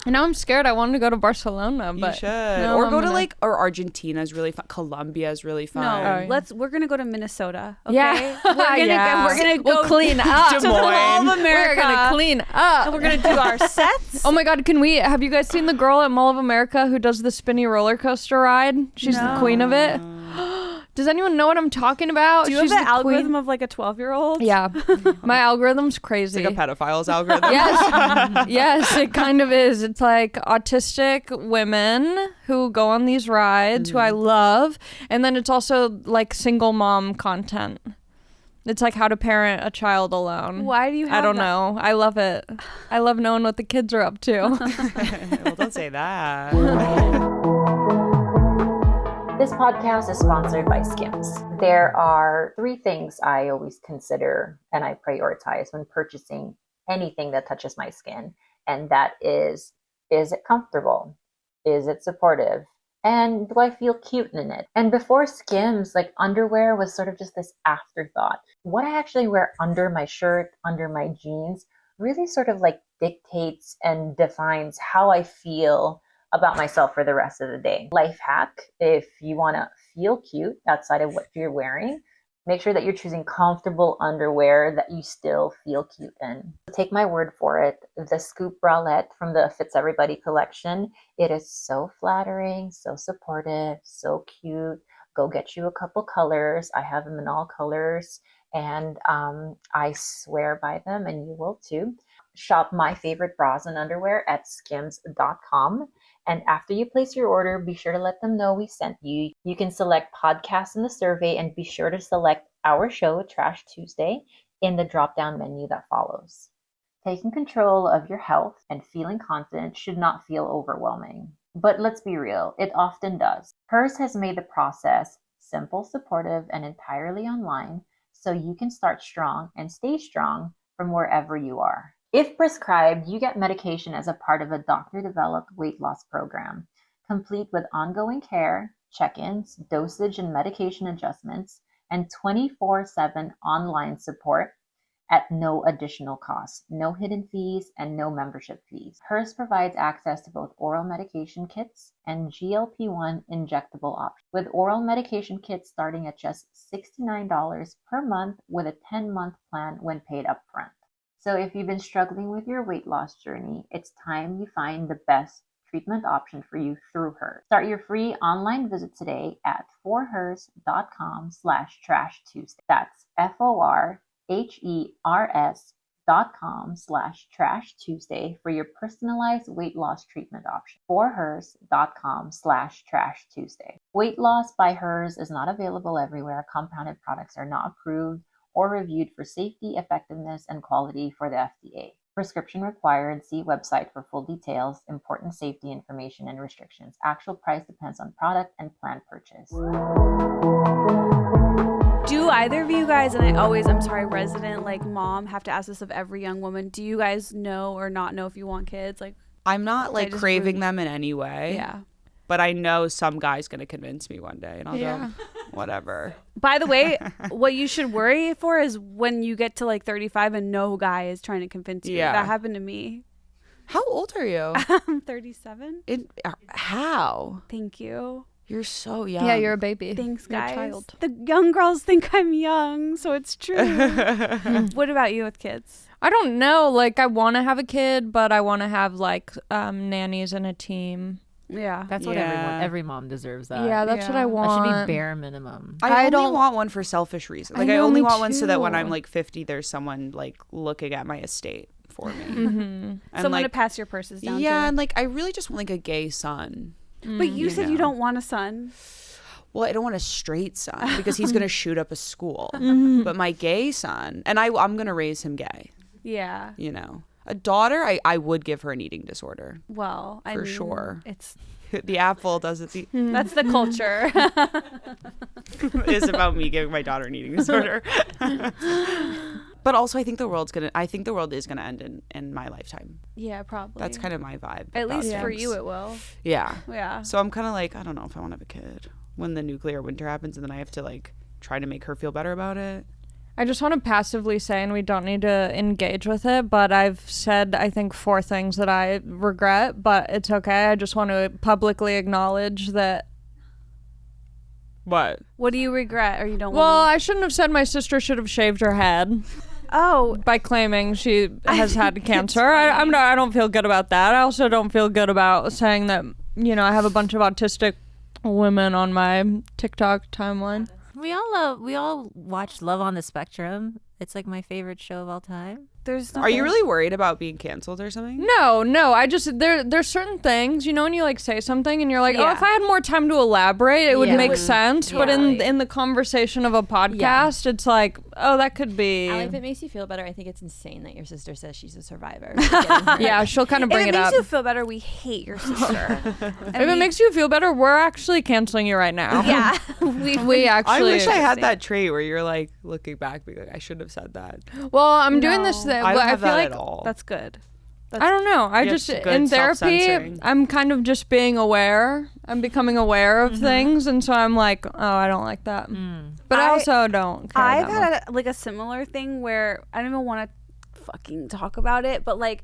And now I'm scared. I wanted to go to Barcelona, You but should. no, Or I'm go to gonna- like, or Argentina is really fun. Colombia is really fun. No, yeah. we're gonna go to Minnesota. Okay? Yeah. we're gonna Yeah. we're gonna We'll go clean up. Des Moines. all of America. We're gonna clean up. and we're gonna do our sets. Oh my God! Have you guys seen the girl at Mall of America who does the spinny roller coaster ride? She's the queen of it. Does anyone know what I'm talking about? Do you have She's the queen. algorithm of like a 12-year-old? Yeah, my algorithm's crazy. It's like a pedophile's algorithm. Yes, yes, it kind of is. It's like autistic women who go on these rides, who I love, and then it's also like single mom content. It's like how to parent a child alone. Why do you have I don't that? know. I love it. I love knowing what the kids are up to. Well, don't say that. This podcast is sponsored by Skims. There are 3 things I always consider and I prioritize when purchasing anything that touches my skin. And that is it comfortable? Is it supportive? And do I feel cute in it? And before Skims, like underwear was sort of just this afterthought. What I actually wear under my shirt, under my jeans, really sort of like dictates and defines how I feel about myself for the rest of the day. Life hack, if you want to feel cute outside of what you're wearing, make sure that you're choosing comfortable underwear that you still feel cute in. Take my word for it. The Scoop bralette from the Fits Everybody collection, it is so flattering, so supportive, so cute. Go get you a couple colors. I have them in all colors, and I swear by them, and you will too. Shop my favorite bras and underwear at skims.com. And after you place your order, be sure to let them know we sent you. You can select podcasts in the survey and be sure to select our show, Trash Tuesday, in the drop-down menu that follows. Taking control of your health and feeling confident should not feel overwhelming. But let's be real, it often does. Hers has made the process simple, supportive, and entirely online, so you can start strong and stay strong from wherever you are. If prescribed, you get medication as a part of a doctor-developed weight loss program, complete with ongoing care, check-ins, dosage and medication adjustments, and 24/7 online support at no additional cost, no hidden fees, and no membership fees. Hers provides access to both oral medication kits and GLP-1 injectable options, with oral medication kits starting at just $69 per month with a 10-month plan when paid upfront. So if you've been struggling with your weight loss journey, it's time you find the best treatment option for you through Hers. Start your free online visit today at forhers.com/trashtuesday. That's FORHERS.com/trashtuesday for your personalized weight loss treatment option. forhers.com/trashtuesday. Weight loss by Hers is not available everywhere. Compounded products are not approved or reviewed for safety, effectiveness, and quality for the FDA. Prescription required. See website for full details, important safety information, and restrictions. Actual price depends on product and plan purchase. Do either of you guys, and I'm sorry, resident like mom, have to ask this of every young woman, do you guys know or not know if you want kids? Like, I'm not like craving them in any way. Yeah. But I know some guy's going to convince me one day, and I'll go, whatever. By the way, what you should worry for is when you get to like 35 and no guy is trying to convince you. Yeah. That happened to me. How old are you? I'm 37. How? Thank you. You're so young. Yeah, you're a baby. Thanks, You're a guys. child. The young girls think I'm young, so it's true. What about you with kids? I don't know. Like, I want to have a kid, but I want to have like nannies and a team. Yeah. That's what every mom deserves that. Yeah, that's what I want. That should be bare minimum. I don't want one for selfish reasons. Like, I know, only me want one so that too. when I'm like 50, there's someone like looking at my estate for me. Mm-hmm. And Someone like, to pass your purses down to. Yeah, and like I really just want like a gay son. But you said you don't want a son. Well, I don't want a straight son because he's gonna shoot up a school. But my gay son, and I'm gonna raise him gay. Yeah. You know, a daughter, I would give her an eating disorder. Well, I For mean, sure. It's The apple doesn't. that's the culture. It's about me giving my daughter an eating disorder. But also, I think the world is gonna end in my lifetime. Yeah, probably. That's kind of my vibe. At about least for things. you, it will. Yeah. Yeah. So I'm kind of like, I don't know if I want to have a kid when the nuclear winter happens, and then I have to like try to make her feel better about it. I just want to passively say, and we don't need to engage with it, but I've said, I think, 4 things that I regret, but it's okay. I just want to publicly acknowledge that. What? What do you regret or you don't Well, want? I shouldn't have said my sister should have shaved her head Oh, by claiming she has had cancer. I don't feel good about that. I also don't feel good about saying that, you know, I have a bunch of autistic women on my TikTok timeline. We all watch Love on the Spectrum. It's like my favorite show of all time. there's Are you really worried about being canceled or something? No. I just there's certain things, you know, when you like say something and you're like, oh, Yeah. if I had more time to elaborate, it would Yeah. make sense. But Yeah. in the conversation of a podcast, it's like oh, that could be. Ali, if it makes you feel better, I think it's insane that your sister says she's a survivor. Yeah, she'll kind of bring if it it makes up. you feel better, we hate your sister. If it makes you feel better, we're actually canceling you right now. yeah, we actually. I wish I had that trait where you're like looking back, being like, I shouldn't have said that. Well, I'm doing this thing. I don't have feel that like at all. that's good. I don't know. I Yeah, just it's good in therapy, self-censoring. I'm kind of just being aware. I'm becoming aware of things, and so I'm like, oh, I don't like that. But I also don't care I've that much. had like a similar thing where I don't even want to fucking talk about it, but like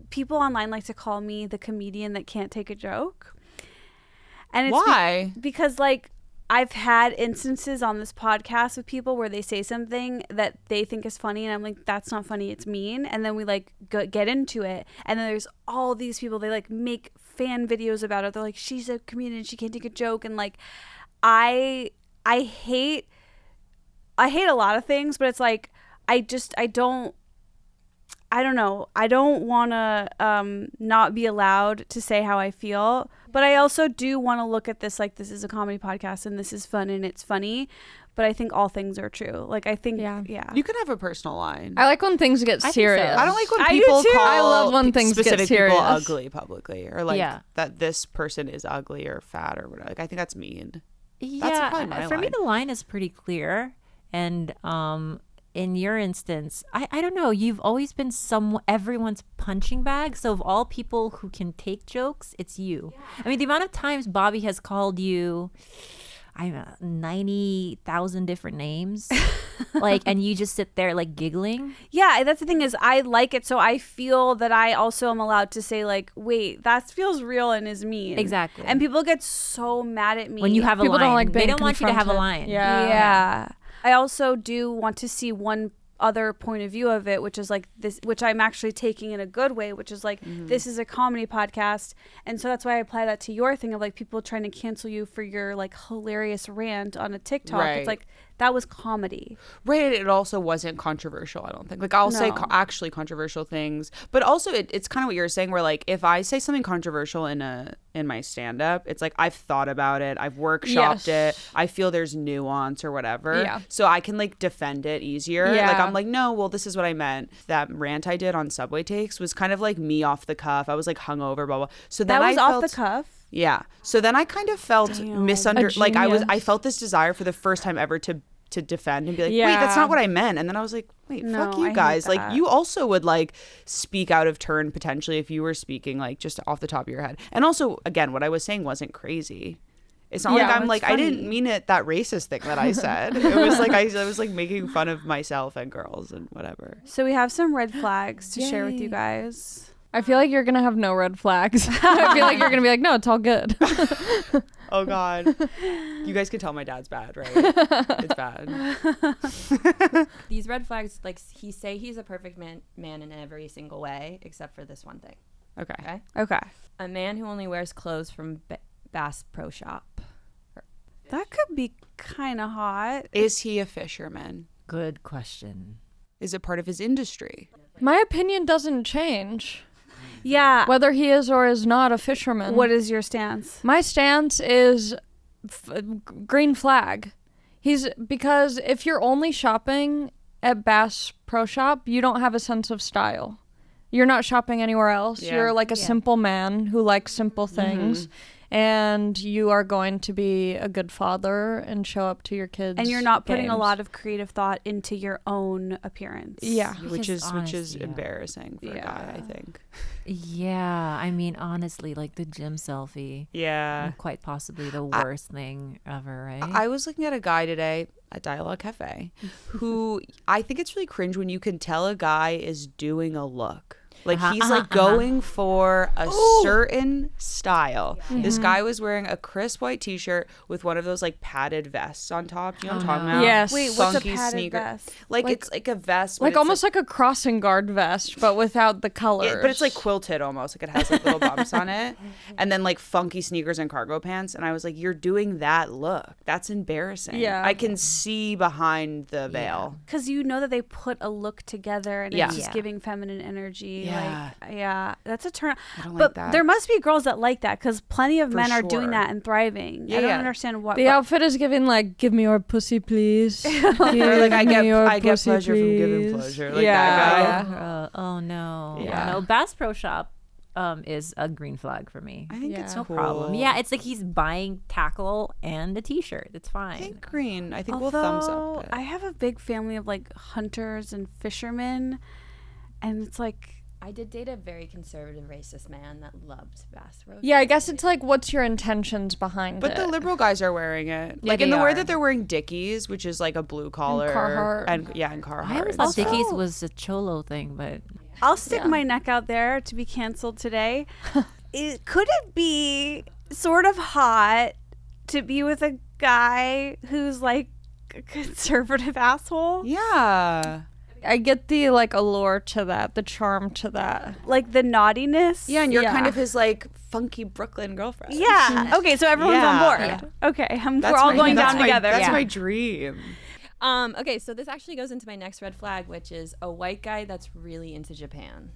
people online like to call me the comedian that can't take a joke. And it's Why? because like I've had instances on this podcast with people where they say something that they think is funny, and I'm like, that's not funny, it's mean. And then we like get into it, and then there's all these people, they like make fan videos about it. They're like, she's a comedian, she can't take a joke. And like I hate a lot of things, but it's like I don't know. I don't want to not be allowed to say how I feel, but I also do want to look at this like this is a comedy podcast and this is fun and it's funny. But I think all things are true. Like I think, yeah. You can have a personal line. I like when things get think so. serious. I don't like when I do people too. call I love when things get specific serious. people ugly publicly, or like Yeah. that this person is ugly or fat or whatever. Like I think that's mean. Yeah, probably my for me line. the line is pretty clear, and in your instance, I don't know. You've always been everyone's punching bag. So of all people who can take jokes, it's you. I mean, the amount of times Bobby has called you, I don't know, 90,000 different names, like, and you just sit there like giggling. Yeah, that's the thing is I like it, so I feel that I also am allowed to say like, wait, that feels real and is mean. Exactly. And people get so mad at me When you have a People line, don't like they being don't want you to have a confronted. line. Yeah. I also do want to see one other point of view of it, which is like this, which I'm actually taking in a good way, which is like, this is a comedy podcast. And so that's why I apply that to your thing of like people trying to cancel you for your like hilarious rant on a TikTok. Right. It's like, that was comedy. Right. It also wasn't controversial, I don't think. Like, I'll say No. actually controversial things. But also, it's kind of what you're saying, where, like, if I say something controversial in my stand-up, it's like I've thought about it. I've workshopped it. I feel there's nuance or whatever. Yeah. So I can, like, defend it easier. Yeah. Like, I'm like, no, well, this is what I meant. That rant I did on Subway Takes was kind of, like, me off the cuff. I was, like, hungover, blah, blah. So then That was I off felt, the cuff. Yeah. So then I kind of felt like genius. I felt this desire for the first time ever to defend and be like, wait, Yeah. that's not what I meant. And then I was like, wait, No, fuck I you hate guys. Like, that. you also would like speak out of turn potentially if you were speaking like just off the top of your head. And also, again, what I was saying wasn't crazy. It's not Yeah, like I'm it's like, I didn't mean it that racist thing that I said. It was like I was like making fun of myself and girls and whatever. So we have some red flags to share with you guys. I feel like you're gonna have no red flags. I feel like you're gonna be like, no, it's all good. Oh God. You guys can tell my dad's bad, right? It's bad. These red flags, like he's a perfect man in every single way, except for this one thing. Okay. Okay. Okay. A man who only wears clothes from Bass Pro Shop. That could be kind of hot. Is he a fisherman? Good question. Is it part of his industry? My opinion doesn't change Yeah. whether he is or is not a fisherman. What is your stance? My stance is green flag. Because if you're only shopping at Bass Pro Shop, you don't have a sense of style. You're not shopping anywhere else. Yeah. You're like a simple man who likes simple things. And you are going to be a good father and show up to your kids. And you're not putting a games. lot of creative thought into your own appearance. Yeah. Which is honestly, yeah. embarrassing for a guy, I think. Yeah, I mean, honestly, like the gym selfie, Yeah. quite possibly the worst thing ever, right? I was looking at a guy today at Dialogue Cafe who I think it's really cringe when you can tell a guy is doing a look. Like he's like going for a certain style. This guy was wearing a crisp white t-shirt with one of those like padded vests on top. Do you know what I'm talking about? Yes. Wait, what's a Funky padded sneaker. vest? Like it's like a vest. but Like it's, almost like a crossing guard vest, but without the colors. but it's like quilted almost. Like it has like little bumps on it. And then like funky sneakers and cargo pants. And I was like, you're doing that look. That's embarrassing. Yeah. I can see behind the veil. Because you know that they put a look together and Yeah. it's just Yeah. giving feminine energy. Yeah. Like, yeah, that's a turn. I don't like But that. there must be girls that like that because plenty of For men are doing sure. that and thriving. Yeah, I don't yeah. understand what. The outfit is giving like, give me your pussy, please. Or like I get pussy, pleasure from giving please. pleasure. Like that guy. Oh no. Yeah. No, Bass Pro Shop is a green flag for me. I think it's No cool. problem. Yeah, it's like he's buying tackle and a t-shirt. It's I fine. think green. I think we'll thumbs Although, up. It. I have a big family of like hunters and fishermen, and it's like I did date a very conservative racist man that loved Bass Pro. Yeah, I guess it's like, what's your intentions behind But it? the liberal guys are wearing it. Yeah, Like in they the way are. that they're wearing Dickies, which is like a blue collar. Carhartt. And Carhartt. I always It's- thought Dickies was a cholo thing, but I'll stick my neck out there to be canceled today. Could it be sort of hot to be with a guy who's like a conservative asshole? Yeah. I get the like allure to that, the charm to that. Like the naughtiness? Yeah, and you're Yeah. kind of his like funky Brooklyn girlfriend. Yeah. Okay, so everyone's Yeah. on board. Okay, we're all going down together. That's my dream. Okay, so this actually goes into my next red flag, which is a white guy that's really into Japan.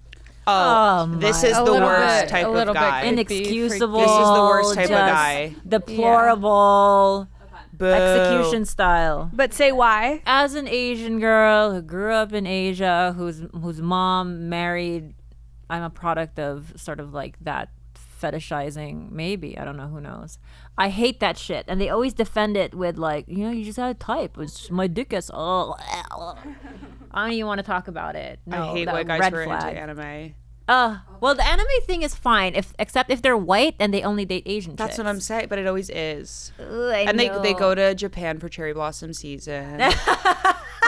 Oh, Oh this my- is A the little worst bit- type a of little bit guy. creepy, inexcusable. This is the worst type of just guy. Deplorable Boo. execution style. But say why? As an Asian girl who grew up in Asia, whose mom married, I'm a product of sort of like that fetishizing. Maybe, I don't know, who knows. I hate that shit, and they always defend it with like, you just gotta type. It's my dick is I don't even want to talk about it. No, I hate that white guys red who are flag. into anime. Well, the anime thing is fine, except if they're white and they only date Asian That's chicks. what I'm saying, but it always is. I And they know. go to Japan for cherry blossom season.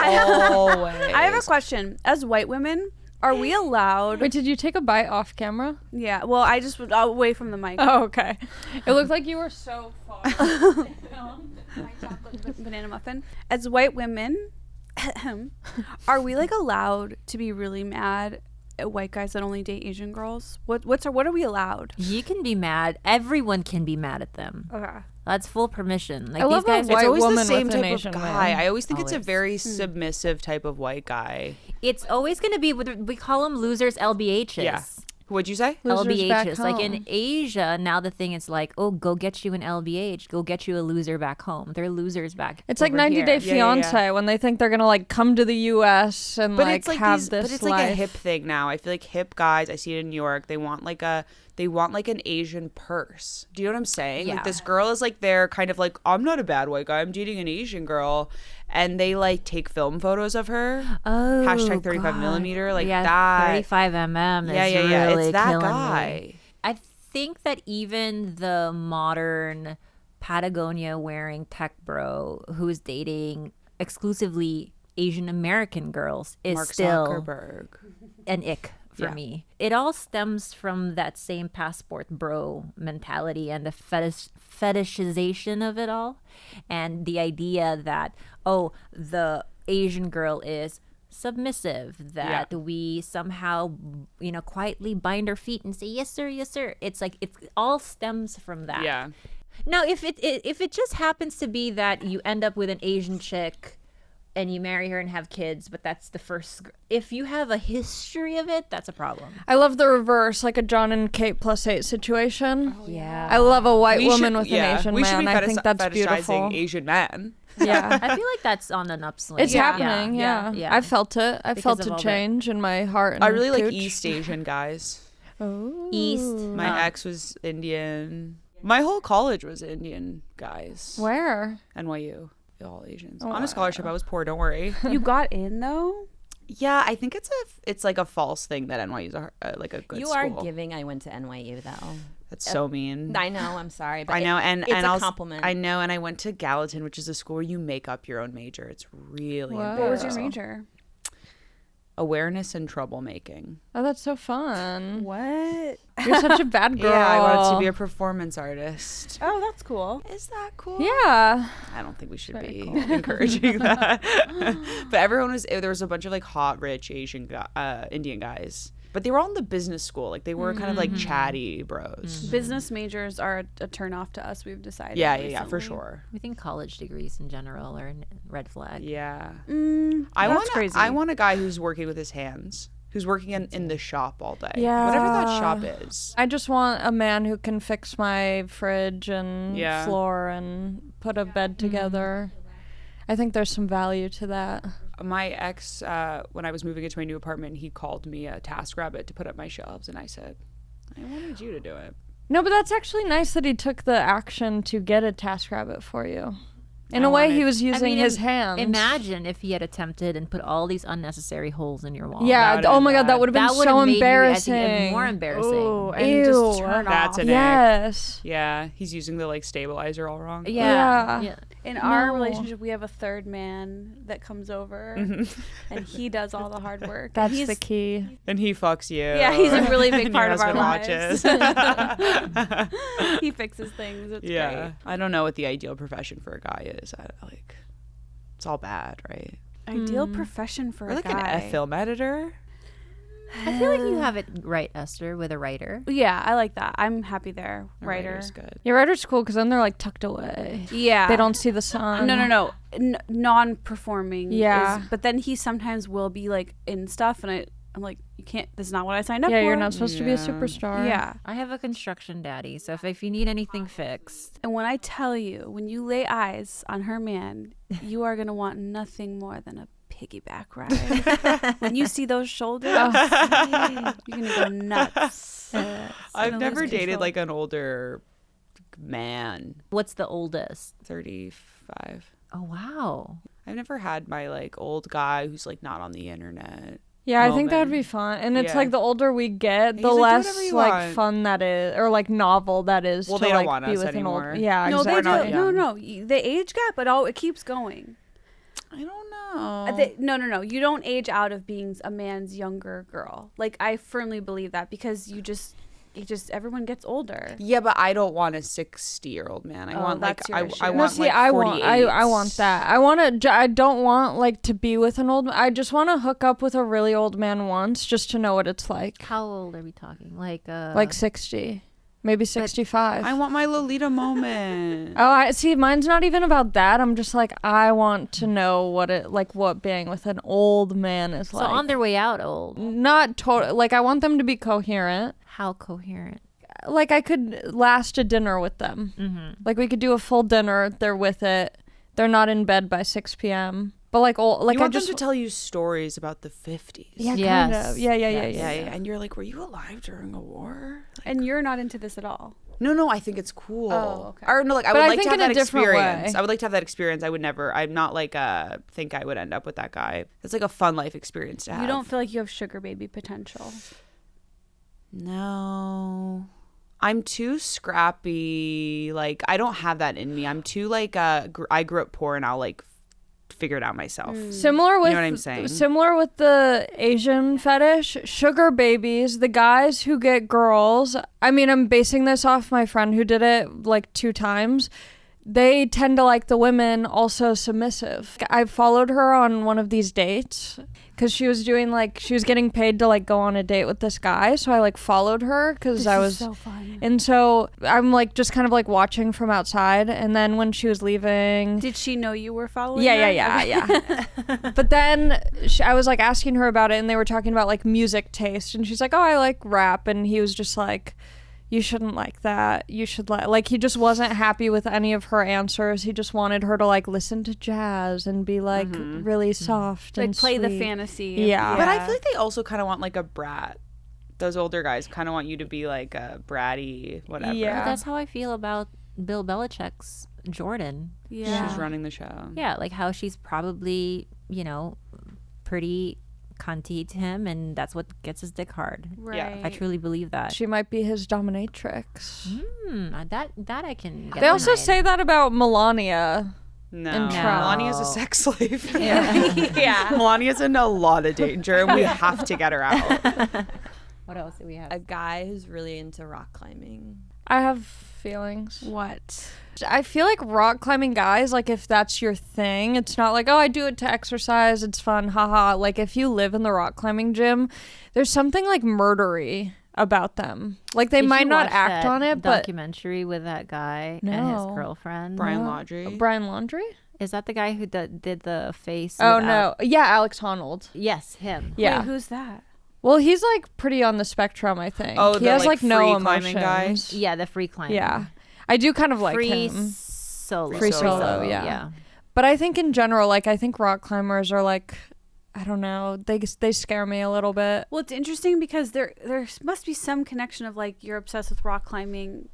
Always. I have a question. As white women, are we allowed? Wait, did you take a bite off camera? Yeah. Well, I just was away from the mic. Oh, okay. It looked like you were so far. Banana muffin. As white women, are we like allowed to be really mad at white guys that only date Asian girls? What are we allowed? You can be mad. Everyone can be mad at them. Okay. That's full permission. Like I love these guys, a white It's always woman the same with an type Asian of guy. man. I always think it's a Always. very submissive type of white guy. it's always going to be. We call them losers, LBHs. Yeah. What'd you say? Losers back LBHs. Like in home. Asia, now the thing is like, oh, go get you an LBH. Go get you a loser back home. They're losers back. It's like over 90 here. Day Yeah, yeah, yeah. Fiance when they think they're gonna like come to the U.S. and But like it's like have these, this but it's life. like a hip thing now. I feel like hip guys, I see it in New York, they want like an Asian purse. Do you know what I'm saying? Yeah. Like this girl is like they're kind of like, I'm not a bad white guy, I'm dating an Asian girl, and they like take film photos of her. Oh, Hashtag 35 God. millimeter, like yeah, that. 35 mm. Yeah, is yeah, yeah. really It's that killing guy. Me. I think that even the modern Patagonia wearing tech bro who is dating exclusively Asian American girls is Mark still Zuckerberg. an ick for Yeah. me. It all stems from that same passport bro mentality and the fetishization of it all, and the idea that, oh, the Asian girl is submissive, that we somehow, quietly bind our feet and say yes sir, yes sir. It's like it all stems from that. Yeah. Now, if it just happens to be that you end up with an Asian chick and you marry her and have kids, but that's the first. If you have a history of it, that's a problem. I love the reverse, like a John and Kate +8 situation. Yeah. I love a white We woman should- with yeah, an Asian we should man. be I think that's fetishizing beautiful. Asian men. Yeah. I feel like that's on an upswing. It's happening, yeah. yeah. I felt it. I Because felt of a all that. change in my heart and I really like cooch. East Asian guys. Oh. East. My ex was Indian. My whole college was Indian guys. Where? NYU. All Asians. Oh, On a scholarship. I was poor, don't worry. You got in though? Yeah, I think it's like a false thing that NYU is like a good You school. are giving I went to NYU though. That's so mean. I know, I'm sorry, but I know, and it's and a I'll, compliment. I know, and I went to Gallatin, which is a school where you make up your own major. It's really Whoa. What was your embarrassing. major? Awareness and troublemaking. Oh, that's so fun. What? You're such a bad girl. Yeah, I wanted to be a performance artist. Oh, that's cool. Is that cool? Yeah. I don't think we should Very be cool. encouraging that. But everyone was, there was a bunch of like hot, rich Asian Indian guys. But they were all in the business school. Like they were kind of like chatty bros. Business majors are a turn off to us. We've decided. Yeah, yeah, yeah, for recently. sure. We think college degrees in general are a red flag. Yeah. That's crazy. I want a guy who's working with his hands. who's working in the shop all day. Yeah. Whatever that shop is. I just want a man who can fix my fridge and floor and put a bed together. I think there's some value to that. My ex, when I was moving into my new apartment, he called me a TaskRabbit to put up my shelves, and I said, I wanted you to do it. No, but that's actually nice that he took the action to get a TaskRabbit for you. In a way, he was using his hands. Imagine if he had attempted and put all these unnecessary holes in your wall. Yeah. Oh my God, that would have been so embarrassing. I think, more embarrassing. Ooh, and ew. just turn That's off. an Yes. Yeah, he's using the like stabilizer all wrong. Yeah. In our relationship, we have a third man that comes over, and he does all the hard work. That's the key. And he fucks you. Yeah, he's a really big And part your of our husband lives. watches. He fixes things. It's Yeah. great. I don't know what the ideal profession for a guy is. It's all bad, right? Ideal profession for Or a like guy. a film editor. I feel like you have it right, Esther, with a writer. Yeah, I like that. I'm happy there. A Writer. writer's good. Your writer's cool because then they're like tucked away. Yeah. They don't see the sun. No. Non-performing. Yeah. But then he sometimes will be like in stuff, and I'm like, you can't. This is not what I signed up for. Yeah, you're not supposed to be a Yeah. superstar. Yeah. I have a construction daddy, so if you need anything fixed. And when I tell you, when you lay eyes on her man, you are gonna want nothing more than a piggyback ride. When you see those shoulders, you're gonna go nuts. I've gonna never lose dated control. like an older man. What's the oldest? 35. Oh, wow. I've never had my like old guy who's like not on the internet. Yeah, I think that would moment. be fun. And it's Yeah. like the older we get, the He's like, "Do less whatever you like want." fun that is, or like novel that is. Well, to they don't like want be us with anymore. an old. Yeah, No, exactly. they not do. young. No. The age gap, it keeps going. I don't know. No. You don't age out of being a man's younger girl. Like, I firmly believe that, because everyone gets older. Yeah, but I don't want a 60-year-old man. I want like that's your issue. I No, want see, like I 48. want that. I don't want like to be with an old. I just want to hook up with a really old man once, just to know what it's like. How old are we talking? Like 60, maybe 65. I want my Lolita moment. Oh, I see. Mine's not even about that. I'm just like, I want to know what being with an old man is So like. on their way out old. Not total. Like, I want them to be coherent. How coherent? Like, I could last a dinner with them. Mm-hmm. Like, we could do a full dinner. They're with it. They're not in bed by 6 p.m. But like, old. Like, You want I just them to tell you stories about the 50s. Yeah, kind Yes. of. Yeah. Yeah. And you're like, were you alive during a war? And you're not into this at all. No, I think it's cool. Oh, okay. Or no, like I But would I like think to have in a that different experience. way. I would like to have that experience. I'm not like think I would end up with that guy. It's like a fun life experience to have. You don't feel like you have sugar baby potential. No. I'm too scrappy. Like, I don't have that in me. I'm too like I grew up poor and I'll like figure it out myself. Similar with You know what I'm saying? Similar with the Asian fetish, sugar babies, the guys who get girls. I mean, I'm basing this off my friend who did it like 2 times. They tend to like the women also submissive. I followed her on one of these dates because she was getting paid to like go on a date with this guy. So I like followed her because I was so fun. And so I'm like just kind of like watching from outside. And then when she was leaving, Did she know you were following? yeah. But then I was like asking her about it, and they were talking about like music taste, and she's like, "Oh, I like rap," and he was just like, "You shouldn't like that. You should like." He just wasn't happy with any of her answers. He just wanted her to like listen to jazz and be like really soft and Like, play the sweet. fantasy. Yeah. But I feel like they also kind of want like a brat. Those older guys kind of want you to be like a bratty whatever. Yeah. But that's how I feel about Bill Belichick's Jordan. Yeah. She's running the show. Yeah, like how she's probably, pretty cunty to him, and that's what gets his dick hard. Right. I truly believe that. She might be his dominatrix. That I can get They also behind. say that about Melania. No, And Trump. Melania's a sex slave. Yeah. Melania's in a lot of danger, and we have to get her out. What else do we have? A guy who's really into rock climbing. I have feelings. What? I feel like rock climbing guys, like if that's your thing, it's not like, oh, I do it to exercise, it's fun, haha. Like if you live in the rock climbing gym, there's something like murdery about them. Like they Did might you not watch act that on it, but documentary with that guy and his No. girlfriend. Brian Laundrie. Brian Laundrie? Is that the guy who did the face? Oh without- no. Yeah, Alex Honnold. Yes, him. Yeah. Wait, who's that? Well, he's like pretty on the spectrum, I think. Oh, he the, has like, like no free emotions. climbing guy? Yeah, the free climbing. Yeah, I do kind of like free him. solo. Free solo, yeah. But I think in general, like I think rock climbers are like, I don't know, they scare me a little bit. Well, it's interesting because there must be some connection of like you're obsessed with rock climbing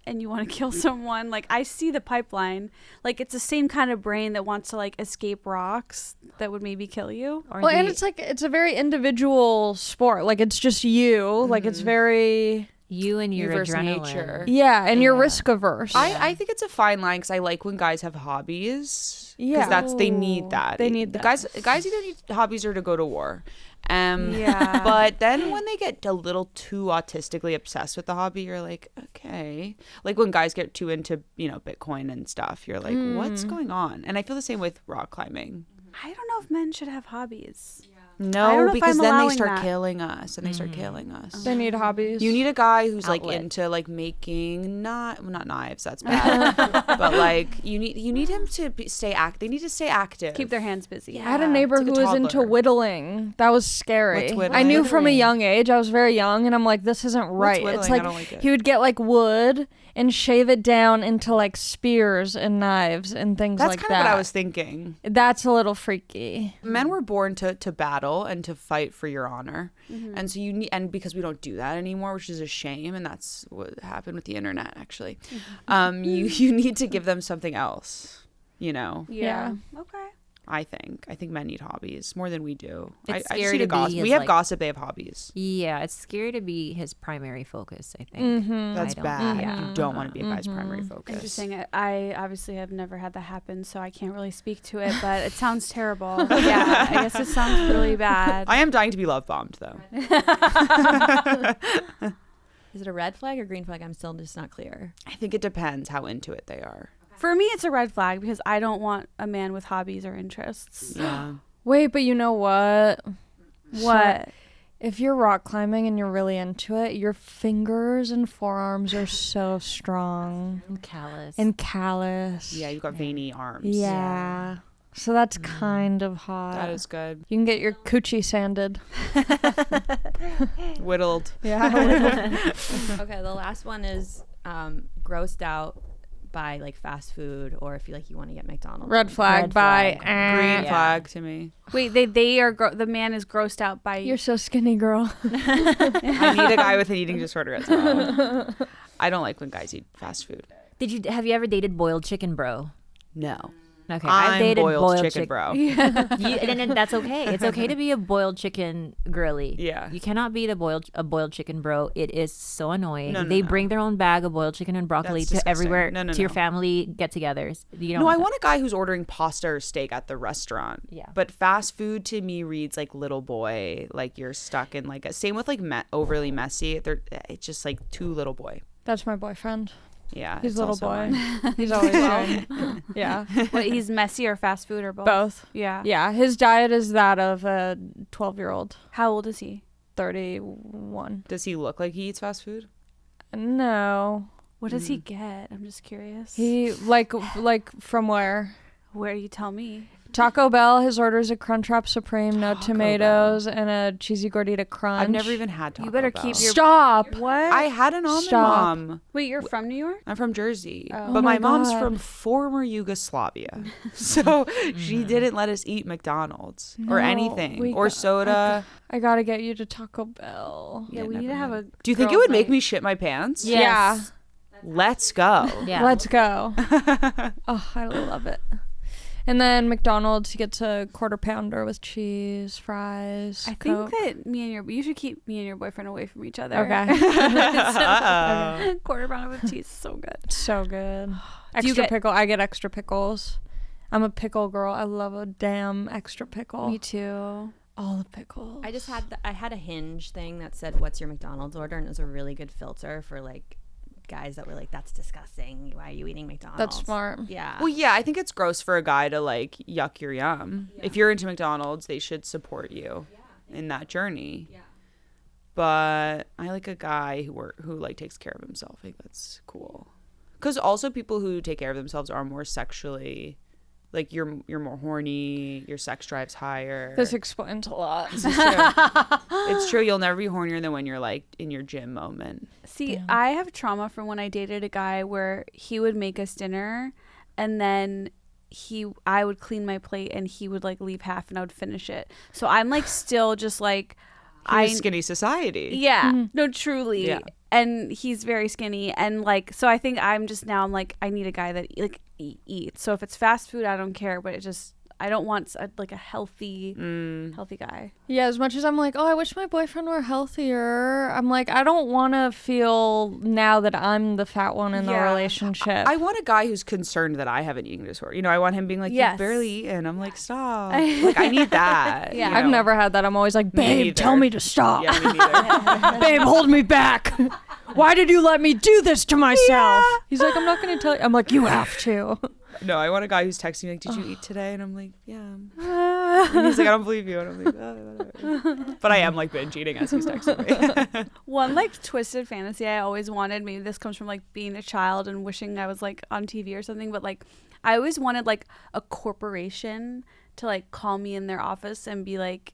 and you want to kill someone. Like I see the pipeline. Like it's the same kind of brain that wants to like escape rocks that would maybe kill you. Well, and it's like it's a very individual sport. Like it's just you. Like it's very you and your versus adrenaline. nature. yeah, and you're risk averse. I think it's a fine line because I like when guys have hobbies. Yeah. Because they need that. They need that. Guys either need hobbies or to go to war. Yeah. But then when they get a little too autistically obsessed with the hobby, you're like, okay. Like when guys get too into, Bitcoin and stuff, you're like, what's going on? And I feel the same with rock climbing. I don't know if men should have hobbies. I don't No, know if because I'm then they allowing start that. killing us, and they start killing us. They need hobbies. You need a guy who's like Outlet. into like making not knives. That's bad. But like you need him to stay active. They need to stay active. Keep their hands busy. I had a neighbor It's who like a was into toddler. whittling. That was scary. What's whittling? I knew from a Whittling. young age. I was very young, and I'm like, this isn't right. It's whittling? I like, don't like it. he would get like wood and shave it down into like spears and knives and things That's like kind that. of what I was thinking. That's a little freaky. Men were born to battle and to fight for your honor, and so you need, and because we don't do that anymore, which is a shame, and that's what happened with the internet actually. You need to give them something else. Yeah. Okay. I think men need hobbies more than we do. It's I just scary need to a be gossip. his, We have like- gossip. They have hobbies. Yeah, it's scary to be his primary focus, I think. That's I don't- bad. yeah. You don't want to be a guy's primary focus. Interesting. I obviously have never had that happen, so I can't really speak to it, but it sounds terrible. Yeah, I guess it sounds really bad. I am dying to be love bombed though. Is it a red flag or green flag? I'm still just not clear. I think it depends how into it they are. For me, it's a red flag because I don't want a man with hobbies or interests. Yeah. Wait, but you know what? What? If you're rock climbing and you're really into it, your fingers and forearms are so strong And callous. and callous. Yeah, you got veiny arms. Yeah. So that's kind of hot. That is good. You can get your coochie sanded. Whittled. Yeah. Okay, the last one is grossed out by like fast food, or if you want to get McDonald's. Red flag Red by flag. Green Yeah. flag to me. Wait, they are the man is grossed out by You're so skinny, girl. I need a guy with an eating disorder as well. I don't like when guys eat fast food. Have you ever dated boiled chicken, bro? No. Okay, I'm I've dated boiled chicken, chicken, bro. and that's okay. It's okay to be a boiled chicken girly. Yeah. You cannot be a boiled chicken bro. It is so annoying. No, they no. bring their own bag of boiled chicken and broccoli That's to disgusting. everywhere No, to your no. family get-togethers. You don't No, I that. want a guy who's ordering pasta or steak at the restaurant. Yeah. But fast food to me reads like little boy. Like you're stuck in like same with like overly messy. It's just like too little boy. That's my boyfriend. Yeah. He's it's little also boy. mine. He's always saying. Yeah. Wait, he's messy or fast food or both? Both. Yeah. Yeah. His diet is that of a 12-year-old. How old is he? 31. Does he look like he eats fast food? No. What does he get? I'm just curious. He like from where? Where you tell me? Taco Bell. His order is a Crunchwrap Supreme, no tomatoes, and a cheesy gordita crunch. I've never even had Taco You better Bell. keep your Stop. What? I had an almond Stop. mom. Wait, you're from New York? I'm from Jersey, Oh. but Oh my my mom's God. from former Yugoslavia, so she didn't let us eat McDonald's or No, anything we or got- soda. I gotta get you to Taco Bell. Yeah, Yeah, we need to never have had a. Do you think it girls' would make night. me shit my pants? Yes. Let's go. Yeah. Let's go. Oh, I love it. And then McDonald's, he gets a quarter pounder with cheese, fries. I Coke. think that you should keep me and your boyfriend away from each other. Okay. Quarter pounder with cheese is so good. So good. Do you Extra get- pickle. I get extra pickles. I'm a pickle girl. I love a damn extra pickle. Me too. All the pickles. I had a Hinge thing that said, "What's your McDonald's order?" and it was a really good filter for like guys that were like, "That's disgusting. Why are you eating McDonald's?" That's smart. Yeah. Well, yeah, I think it's gross for a guy to like yuck your yum. If you're into McDonald's, they should support you in that journey. But I like a guy who like takes care of himself. I think that's cool. Because also people who take care of themselves are more sexually like you're more horny, your sex drive's higher. This explains a lot. This is true. It's true. You'll never be hornier than when you're like in your gym moment. See, I have trauma from when I dated a guy where he would make us dinner and then I would clean my plate and he would like leave half and I would finish it. So I'm like still just like Skinny society. Yeah. No, truly. Yeah. And he's very skinny and like so I think I'm like I need a guy that like eats. So if it's fast food, I don't care, but I don't want like a healthy guy. Yeah, as much as I'm like, oh, I wish my boyfriend were healthier, I'm like, I don't want to feel now that I'm the fat one in the relationship. I want a guy who's concerned that I have an eating disorder. You know, I want him being like, you've barely eaten. I'm like, stop. Like, I need that. Yeah. You know? I've never had that. I'm always like, babe, tell me to stop. Yeah, me neither. Babe, hold me back. Why did you let me do this to myself? Yeah. He's like, I'm not going to tell you. I'm like, you have to. No, I want a guy who's texting me like, did you eat today? And I'm like, yeah. And he's like, I don't believe you. And I'm like, whatever. But I am like binge eating as he's texting me. One like twisted fantasy I always wanted, maybe this comes from like being a child and wishing I was like on TV or something, but like I always wanted like a corporation to like call me in their office and be like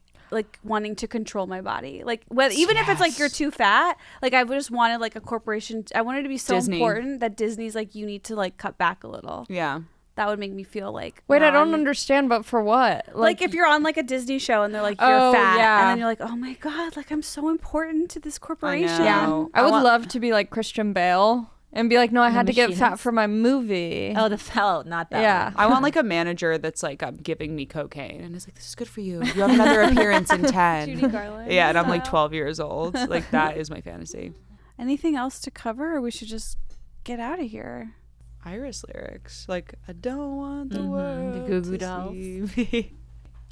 wanting to control my body, like even if it's like you're too fat, like I just wanted like a corporation. I wanted to be so Disney. important that Disney's like, you need to like cut back a little. Yeah. That would make me feel like, wait, I don't understand, but for what? Like if you're on like a Disney show and they're like, you're fat, and then you're like, oh my god, like I'm so important to this corporation. I would love to be like Christian Bale and be like, no, I had to get fat for my movie. Oh, the felt, not that. Yeah. one. I want like a manager that's like giving me cocaine and is like, this is good for you. You have another appearance in 10. Judy Garland. Yeah, and I'm like 12 years old. Like that is my fantasy. Anything else to cover, or we should just get out of here? Iris lyrics, like I don't want the world The Goo Goo to Dolls. see me.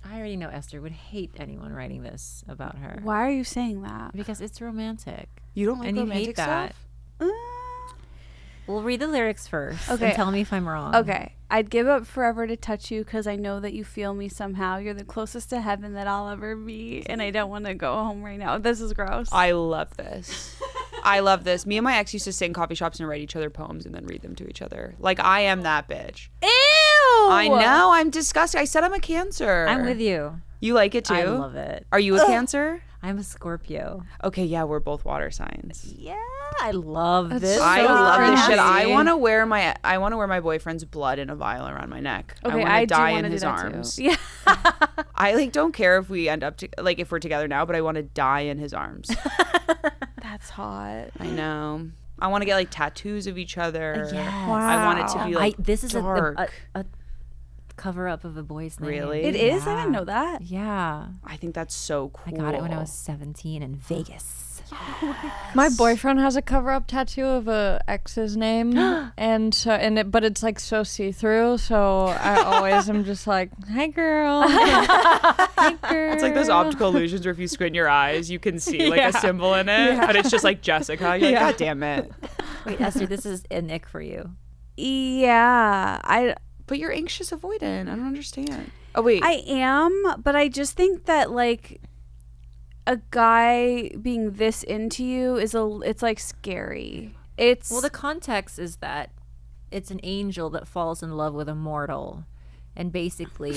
I already know Esther would hate anyone writing this about her. Why are you saying that? Because it's romantic. You don't like And you romantic hate that. stuff? We'll read the lyrics first. Okay. And tell me if I'm wrong. Okay. I'd give up forever to touch you because I know that you feel me somehow. You're the closest to heaven that I'll ever be, and I don't want to go home right now. This is gross. I love this. I love this. Me and my ex used to sing coffee shops and write each other poems and then read them to each other. Like, I am that bitch. Ew! I know. I'm disgusting. I said I'm a Cancer. I'm with you. You like it too? I love it. Are you a Cancer? I'm a Scorpio. Okay, yeah, we're both water signs. Yeah, I love That's this. I so love this shit. I crazy. want to wear my boyfriend's blood in a vial around my neck. Okay, I want to do die wanna in do his that too. arms. Yeah. I like don't care if we end up if we're together now, but I want to die in his arms. That's hot. I know. I want to get like tattoos of each other. Yes. I want it to be like this is dark. a cover up of a boy's name. Really? It is? I didn't know that. Yeah. I think that's so cool. I got it when I was 17 in Vegas. My boyfriend has a cover-up tattoo of a ex's name, but it's like so see-through. So I always am just like, "Hey, girl." Hey, girl. It's like those optical illusions where if you squint your eyes, you can see like a symbol in it, but it's just like Jessica. You're like, God damn it. Wait, Esther, this is an ick for you. Yeah. But you're anxious avoidant. I don't understand. Oh, wait. I am, but I just think that like a guy being this into you it's like scary. Well, the context is that it's an angel that falls in love with a mortal. And basically,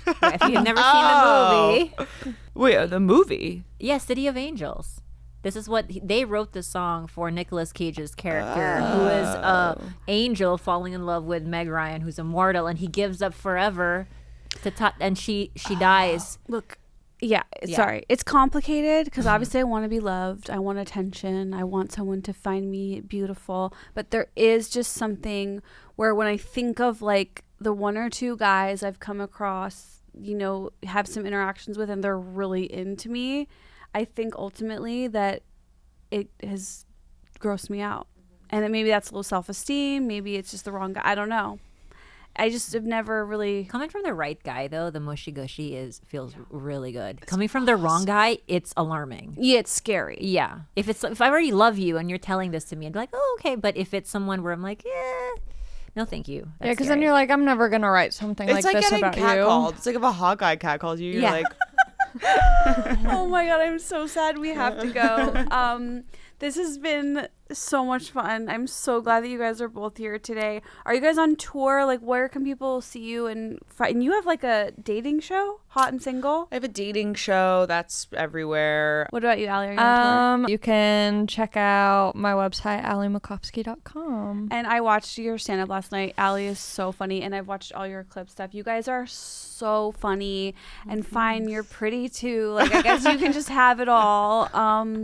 if you've never seen the movie. Wait, the movie? Yeah, City of Angels. This is what they wrote the song for Nicolas Cage's character, who is a angel falling in love with Meg Ryan, who's immortal, and he gives up forever and she dies. Look, yeah, sorry. It's complicated because obviously I want to be loved. I want attention. I want someone to find me beautiful. But there is just something where when I think of like the one or two guys I've come across, you know, have some interactions with and they're really into me, I think ultimately that it has grossed me out. And then maybe that's low self-esteem. Maybe it's just the wrong guy. I don't know. I just have never really... Coming from the right guy, though, the mushy gushy feels really good. Coming from the wrong guy, it's alarming. Yeah, it's scary. Yeah. If I already love you and you're telling this to me, I'd be like, oh, okay. But if it's someone where I'm like, no, thank you. That's because then scary. you're like, I'm never gonna write something It's like this getting about catcalled. you. It's like if a hot guy catcalls you, you're Yeah. like... Oh my god, I'm so sad we have to go. This has been So much fun. I'm so glad that you guys are both here today. Are you guys on tour? Like, where can people see you and you have like a dating show, Hot and Single? I have a dating show that's everywhere. What about you, Ali? Are you on tour? You can check out my website, alimacofsky.com. And I watched your stand-up last night. Ali is so funny, and I've watched all your clip stuff. You guys are so funny and fine. You're pretty too. Like, I guess you can just have it all.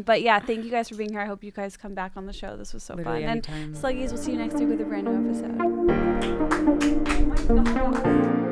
But yeah, thank you guys for being here. I hope you guys come back on the show. This was so Literally fun. anytime. And Sluggies, we'll see you next week with a brand new episode. Oh my God.